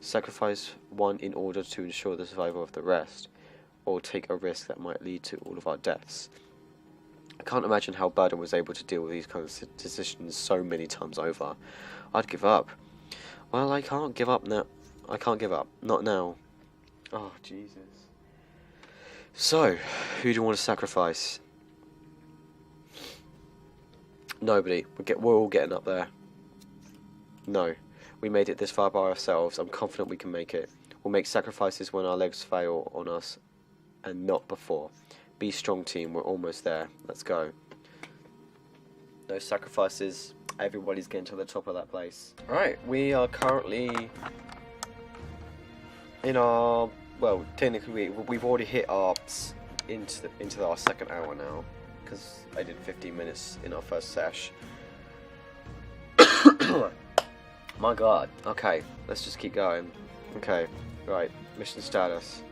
Sacrifice one in order to ensure the survival of the rest, or take a risk that might lead to all of our deaths? I can't imagine how Burden was able to deal with these kinds of decisions so many times over. I'd give up. Well, I can't give up now. I can't give up. Not now. Oh, Jesus. So, who do you want to sacrifice? Nobody. We're all getting up there. No. We made it this far by ourselves. I'm confident we can make it. We'll make sacrifices when our legs fail on us, and not before. Be strong, team. We're almost there. Let's go. No sacrifices. Everybody's getting to the top of that place. Right. We are currently in our... Well, technically, we've already hit our... into our second hour now. Because I did 15 minutes in our first sesh. My god. Okay, let's just keep going. Okay, right. Mission status.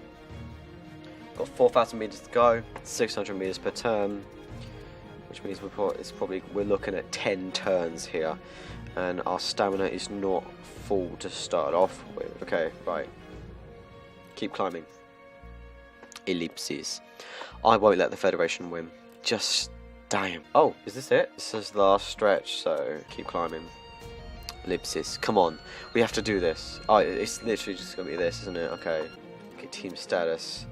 Got 4,000 meters to go. 600 meters per turn. Which means we're looking at 10 turns here. And our stamina is not full to start off with. Okay, right. Keep climbing. Ellipses. I won't let the Federation win. Just damn. Oh, is this it? This is the last stretch, so keep climbing. Ellipsis. Come on. We have to do this. Oh, it's literally just going to be this, isn't it? Okay. Okay, team status.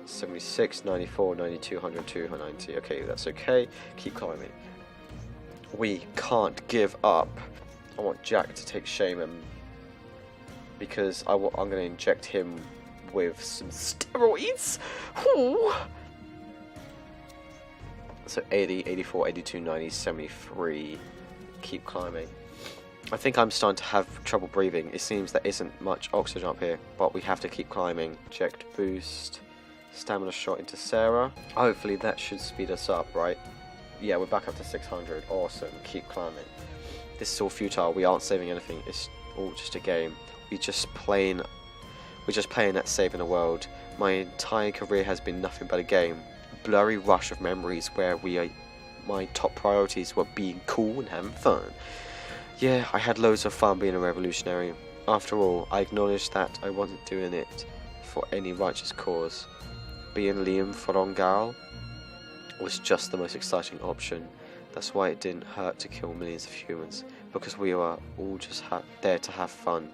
76, 94, 92, 102, 190. Okay, that's okay. Keep climbing. We can't give up. I want Jack to take Shaman. Because I'm going to inject him with some steroids. Ooh. So 80, 84, 82, 90, 73. Keep climbing. I think I'm starting to have trouble breathing. It seems there isn't much oxygen up here, but we have to keep climbing. Inject boost. Stamina shot into Sarah. Hopefully that should speed us up, right? Yeah, we're back up to 600. Awesome. Keep climbing. This is all futile. We aren't saving anything. It's all just a game. We're just playing at saving the world. My entire career has been nothing but a game. A blurry rush of memories where my top priorities were being cool and having fun. Yeah, I had loads of fun being a revolutionary. After all, I acknowledged that I wasn't doing it for any righteous cause. Being Liam Frongal was just the most exciting option. That's why it didn't hurt to kill millions of humans, because we were all just there to have fun,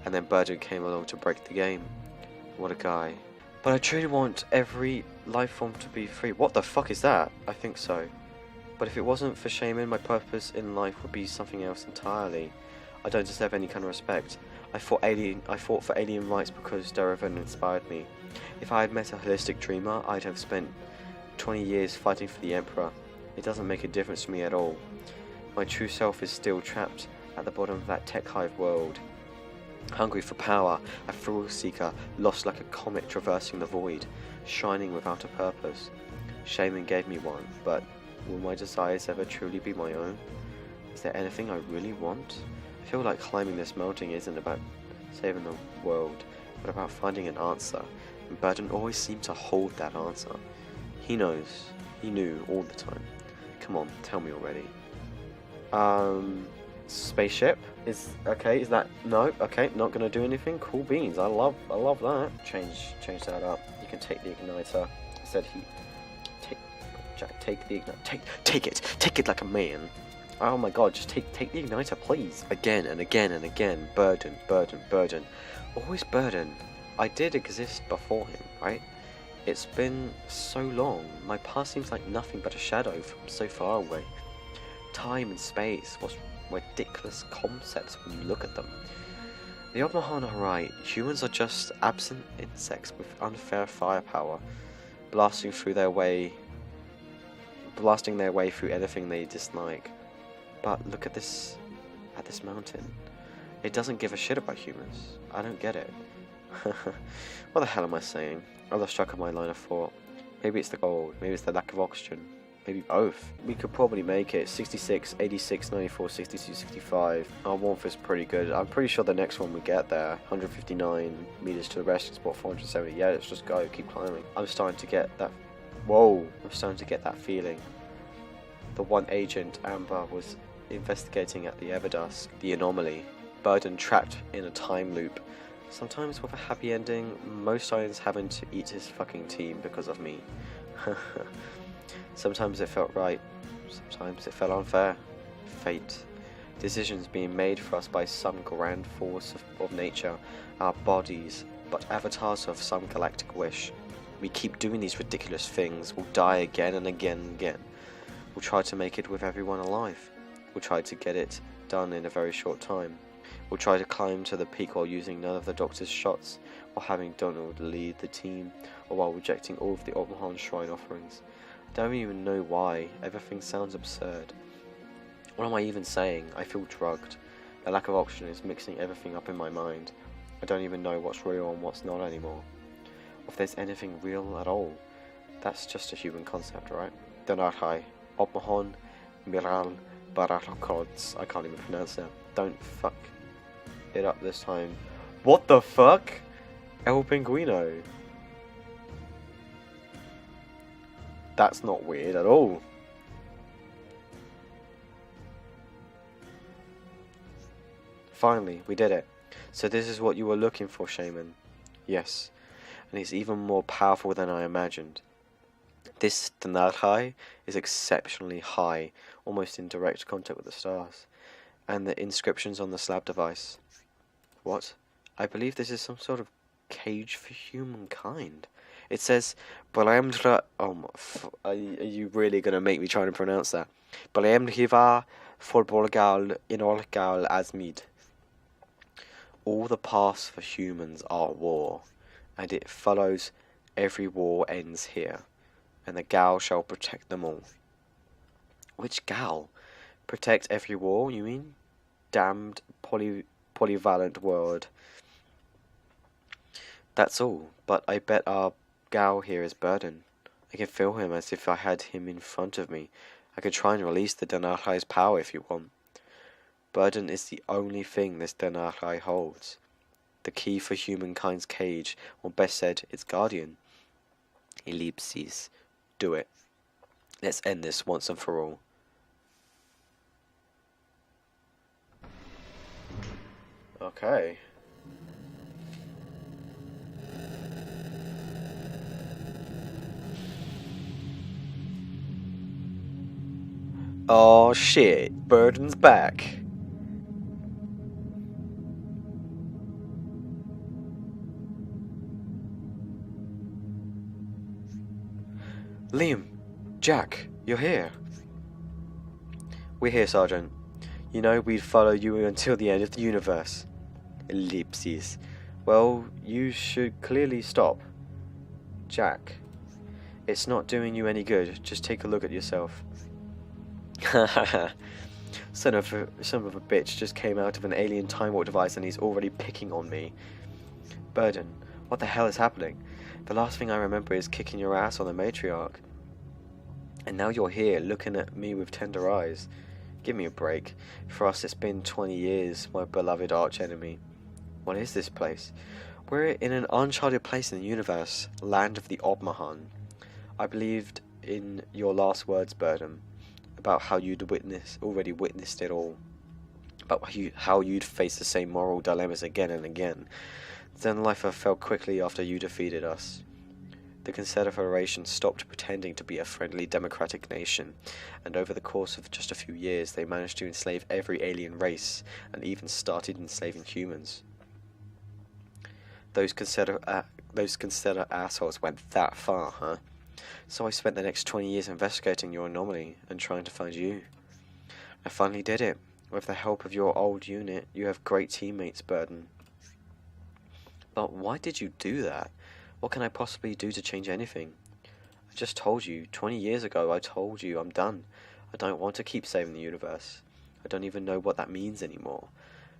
and then Burden came along to break the game. What a guy. But I truly want every life form to be free. What the fuck is that? I think so. But if it wasn't for Shaman, my purpose in life would be something else entirely. I don't deserve any kind of respect. I fought for alien rights because Derivan inspired me. If I had met a holistic dreamer, I'd have spent 20 years fighting for the Emperor. It doesn't make a difference to me at all. My true self is still trapped at the bottom of that tech hive world. Hungry for power, a thrill seeker, lost like a comet traversing the void, shining without a purpose. Shaman gave me one, but will my desires ever truly be my own? Is there anything I really want? I feel like climbing this mountain isn't about saving the world, but about finding an answer, and Burden always seemed to hold that answer. He knows. He knew all the time. Come on, tell me already. Spaceship is okay. Is that no? Okay, not gonna do anything. Cool beans. I love that. Change that up. You can take the igniter. I said he. Take the igniter. Take it like a man. Oh my god, just take the igniter, please. Again and again and again. Burden. Always Burden. I did exist before him, right? It's been so long. My past seems like nothing but a shadow from so far away. Time and space, what ridiculous concepts when you look at them. The Omahan are right. Humans are just absent insects with unfair firepower, blasting their way through anything they dislike. But look at this mountain. It doesn't give a shit about humans. I don't get it. What the hell am I saying? I lost track of my line of thought. Maybe it's the cold, maybe it's the lack of oxygen, maybe both. We could probably make it. 66, 86, 94, 62, 65. Our warmth is pretty good. I'm pretty sure the next one we get there, 159 meters to the rescue spot, 470. Yeah, let's just go, keep climbing. I'm starting to get that. Whoa, I'm starting to get that feeling. The one agent, Amber, was investigating at the Everdusk, the anomaly. Burden trapped in a time loop. Sometimes with a happy ending, most times having to eat his fucking team because of me. Sometimes it felt right, sometimes it felt unfair. Fate. Decisions being made for us by some grand force of nature, our bodies, but avatars of some galactic wish. We keep doing these ridiculous things, we'll die again and again and again. We'll try to make it with everyone alive. We'll try to get it done in a very short time. We'll try to climb to the peak while using none of the Doctor's shots, while having Donald lead the team, or while rejecting all of the Omahan Shrine offerings. I don't even know why. Everything sounds absurd. What am I even saying? I feel drugged. The lack of oxygen is mixing everything up in my mind. I don't even know what's real and what's not anymore. Or if there's anything real at all. That's just a human concept, right? Donarhai, Omahan, Miral, Barakods. I can't even pronounce that. Don't fuck it up this time. What the fuck? El Pinguino. That's not weird at all. Finally, we did it. So this is what you were looking for, Shaman. Yes, and it's even more powerful than I imagined. This Danarhai is exceptionally high, almost in direct contact with the stars. and the inscriptions on the slab device. What? I believe this is some sort of cage for humankind. It says, Blemdra. Are you really gonna make me try to pronounce that? Blemdhiva Forbolgal Inorgal Asmid. All the paths for humans are war, and it follows every war ends here, and the Gal shall protect them all. Which Gal? Protect every war, you mean? Damned polyvalent word. That's all, but I bet our Gal here is Burden. I can feel him as if I had him in front of me. I could try and release the Danarai's power if you want. Burden is the only thing this Danarai holds. The key for humankind's cage, or best said, its guardian. Ellipses. Do it. Let's end this once and for all. Okay. Oh shit, Burden's back. Liam, Jack, you're here. We're here, Sergeant. You know we'd follow you until the end of the universe. Ellipses. Well, you should clearly stop. Jack, it's not doing you any good. Just take a look at yourself. Hahaha. Son of a bitch just came out of an alien time warp device and he's already picking on me. Burden, what the hell is happening? The last thing I remember is kicking your ass on the matriarch. And now you're here, looking at me with tender eyes. Give me a break. For us it's been 20 years, my beloved archenemy. What is this place? We're in an uncharted place in the universe, land of the Obmahan. I believed in your last words, Burden, about how you'd already witnessed it all. About how you'd face the same moral dilemmas again and again. Then life fell quickly after you defeated us. The Confederation stopped pretending to be a friendly democratic nation, and over the course of just a few years they managed to enslave every alien race, and even started enslaving humans. Those Confederate assholes went that far, huh? So I spent the next 20 years investigating your anomaly and trying to find you. I finally did it. With the help of your old unit, you have great teammates, Burden. But why did you do that? What can I possibly do to change anything? I just told you, 20 years ago I told you I'm done. I don't want to keep saving the universe. I don't even know what that means anymore.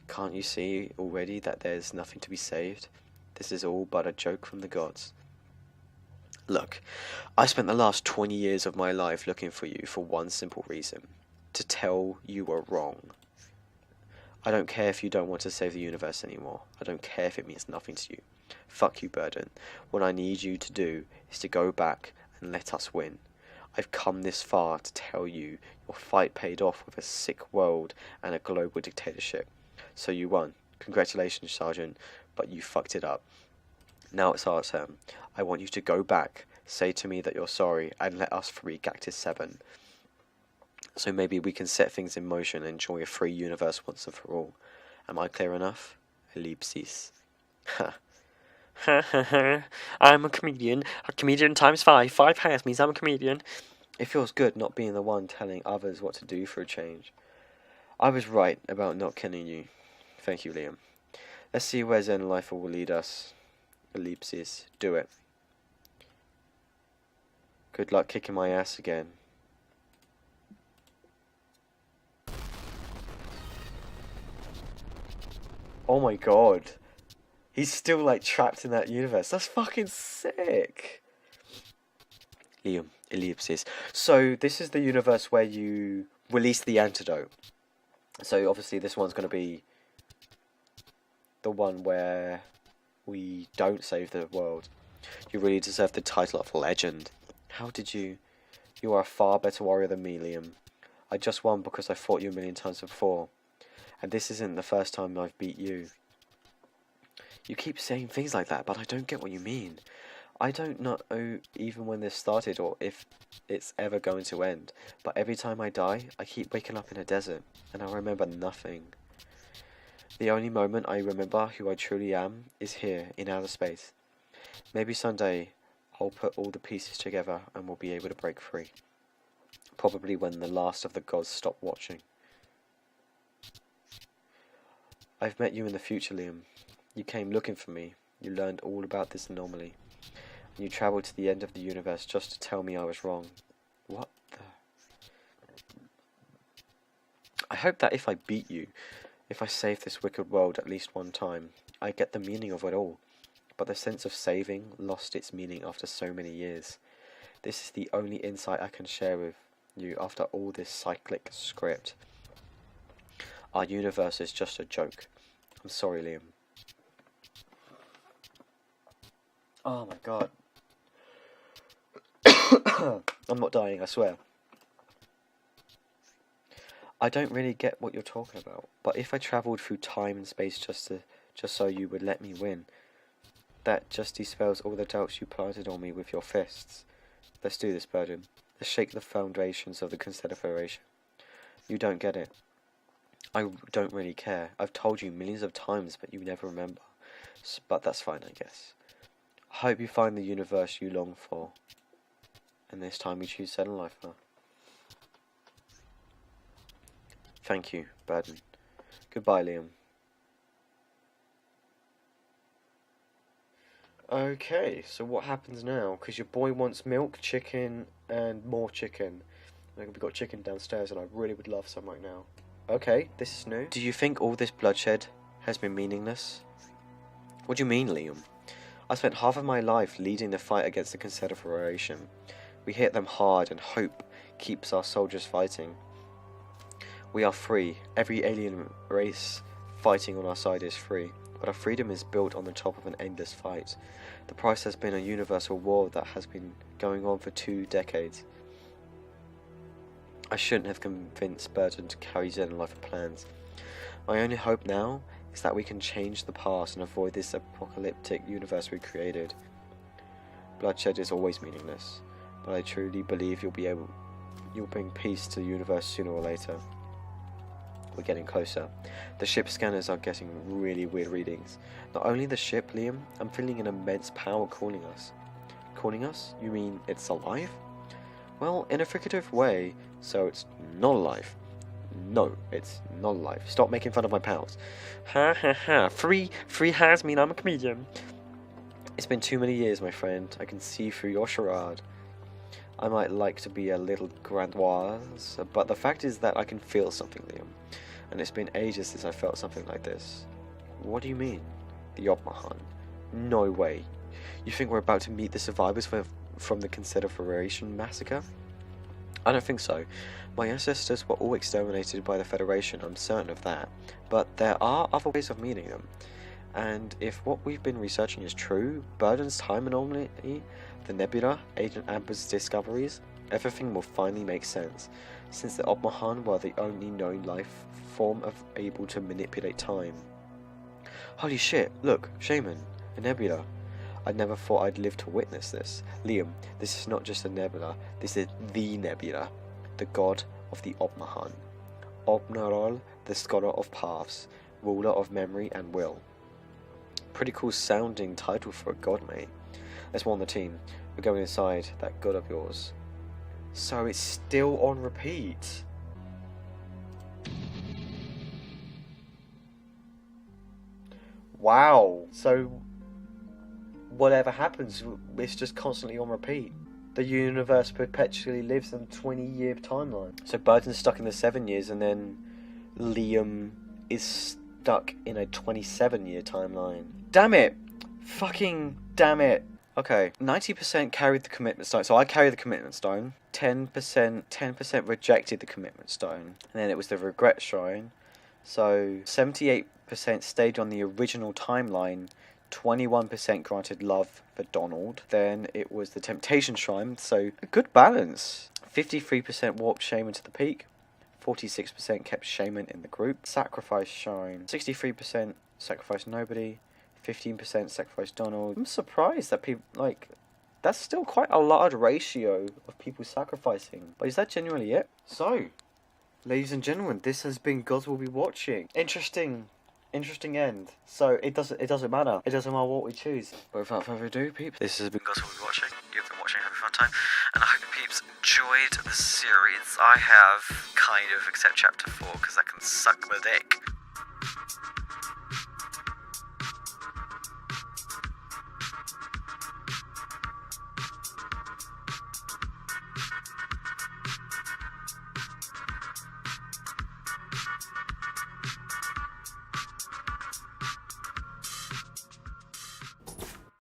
Can't you see already that there's nothing to be saved? This is all but a joke from the gods. Look, I spent the last 20 years of my life looking for you for one simple reason. To tell you were wrong. I don't care if you don't want to save the universe anymore. I don't care if it means nothing to you. Fuck you, Burden. What I need you to do is to go back and let us win. I've come this far to tell you your fight paid off with a sick world and a global dictatorship. So you won. Congratulations, Sergeant, but you fucked it up. Now it's our turn. I want you to go back, say to me that you're sorry, and let us free Gactus 7. So maybe we can set things in motion and enjoy a free universe once and for all. Am I clear enough? Ellipses. Ha. Ha ha ha. I'm a comedian. A comedian times 5. 5 has means I'm a comedian. It feels good not being the one telling others what to do for a change. I was right about not killing you. Thank you, Liam. Let's see where Zen life will lead us. Ellipses. Do it. Good luck kicking my ass again. Oh my god. He's still like trapped in that universe. That's fucking sick. Liam, Ellipses. So this is the universe where you release the antidote. So obviously this one's going to be the one where we don't save the world. You really deserve the title of legend. How did you... You are a far better warrior than me, Liam. I just won because I fought you a million times before. And this isn't the first time I've beat you. You keep saying things like that, but I don't get what you mean. I don't know even when this started or if it's ever going to end, but every time I die, I keep waking up in a desert, and I remember nothing. The only moment I remember who I truly am is here, in outer space. Maybe someday, I'll put all the pieces together and we'll be able to break free. Probably when the last of the gods stop watching. I've met you in the future, Liam. You came looking for me. You learned all about this anomaly. And you travelled to the end of the universe just to tell me I was wrong. What the... I hope that if I beat you, if I save this wicked world at least one time, I get the meaning of it all. But the sense of saving lost its meaning after so many years. This is the only insight I can share with you after all this cyclic script. Our universe is just a joke. I'm sorry, Liam. Oh my god. I'm not dying, I swear. I don't really get what you're talking about, but if I travelled through time and space just so you would let me win, that just dispels all the doubts you planted on me with your fists. Let's do this, Burden. Let's shake the foundations of the Confederation. You don't get it. I don't really care. I've told you millions of times, but you never remember. But that's fine, I guess. I hope you find the universe you long for. And this time you choose Lifer. Thank you, Burden. Goodbye, Liam. Okay, so what happens now? Because your boy wants milk, chicken, and more chicken. We've got chicken downstairs, and I really would love some right now. Okay, this is new. Do you think all this bloodshed has been meaningless? What do you mean, Liam? I spent half of my life leading the fight against the Confederation. We hit them hard, and hope keeps our soldiers fighting. We are free. Every alien race fighting on our side is free. But our freedom is built on the top of an endless fight. The price has been a universal war that has been going on for 2 decades. I shouldn't have convinced Burden to carry Xenolifer plans. My only hope now is that we can change the past and avoid this apocalyptic universe we created. Bloodshed is always meaningless, but I truly believe you'll bring peace to the universe sooner or later. We're getting closer. The ship scanners are getting really weird readings. Not only the ship, Liam, I'm feeling an immense power calling us. Calling us? You mean it's alive? Well, in a figurative way, so it's not alive. No, it's not alive. Stop making fun of my pals. Ha ha ha. Free has mean I'm a comedian. It's been too many years, my friend. I can see through your charade. I might like to be a little grandiose, but the fact is that I can feel something, Liam. And it's been ages since I felt something like this. What do you mean? The Obmahan? No way. You think we're about to meet the survivors from the Confederation massacre? I don't think so. My ancestors were all exterminated by the Federation, I'm certain of that. But there are other ways of meeting them. And if what we've been researching is true, Burden's time anomaly, the nebula, Agent Amber's discoveries, everything will finally make sense, since the Obmahan were the only known life form able to manipulate time. Holy shit, look, Shaman, a nebula. I never thought I'd live to witness this. Liam, this is not just a nebula, this is the nebula, the god of the Obmahan. Obnarol, the scholar of paths, ruler of memory and will. Pretty cool sounding title for a god, mate. Let's warn the team. We're going inside that god of yours. So it's still on repeat. Wow. So whatever happens, it's just constantly on repeat. The universe perpetually lives in a 20-year timeline. So Burden's stuck in the 7 years, and then Liam is stuck in a 27-year timeline. Damn it! Fucking damn it! Okay, 90% carried the commitment stone. So I carried the commitment stone. 10% rejected the commitment stone. And then it was the regret shrine. So 78% stayed on the original timeline. 21% granted love for Donald. Then it was the temptation shrine. So a good balance. 53% warped Shaman to the peak. 46% kept Shaman in the group. Sacrifice shrine. 63% sacrificed nobody. 15% sacrificed Donald. I'm surprised that people, like, That's still quite a large ratio of people sacrificing. But is that genuinely it? So, ladies and gentlemen, this has been Gods Will Be Watching. Interesting end. So it doesn't matter. It doesn't matter what we choose. But without further ado, peeps, this has been Gods Will Be Watching. You've been watching, having a fun time, and I hope you peeps enjoyed the series. I have kind of, except chapter 4, because that can suck the dick.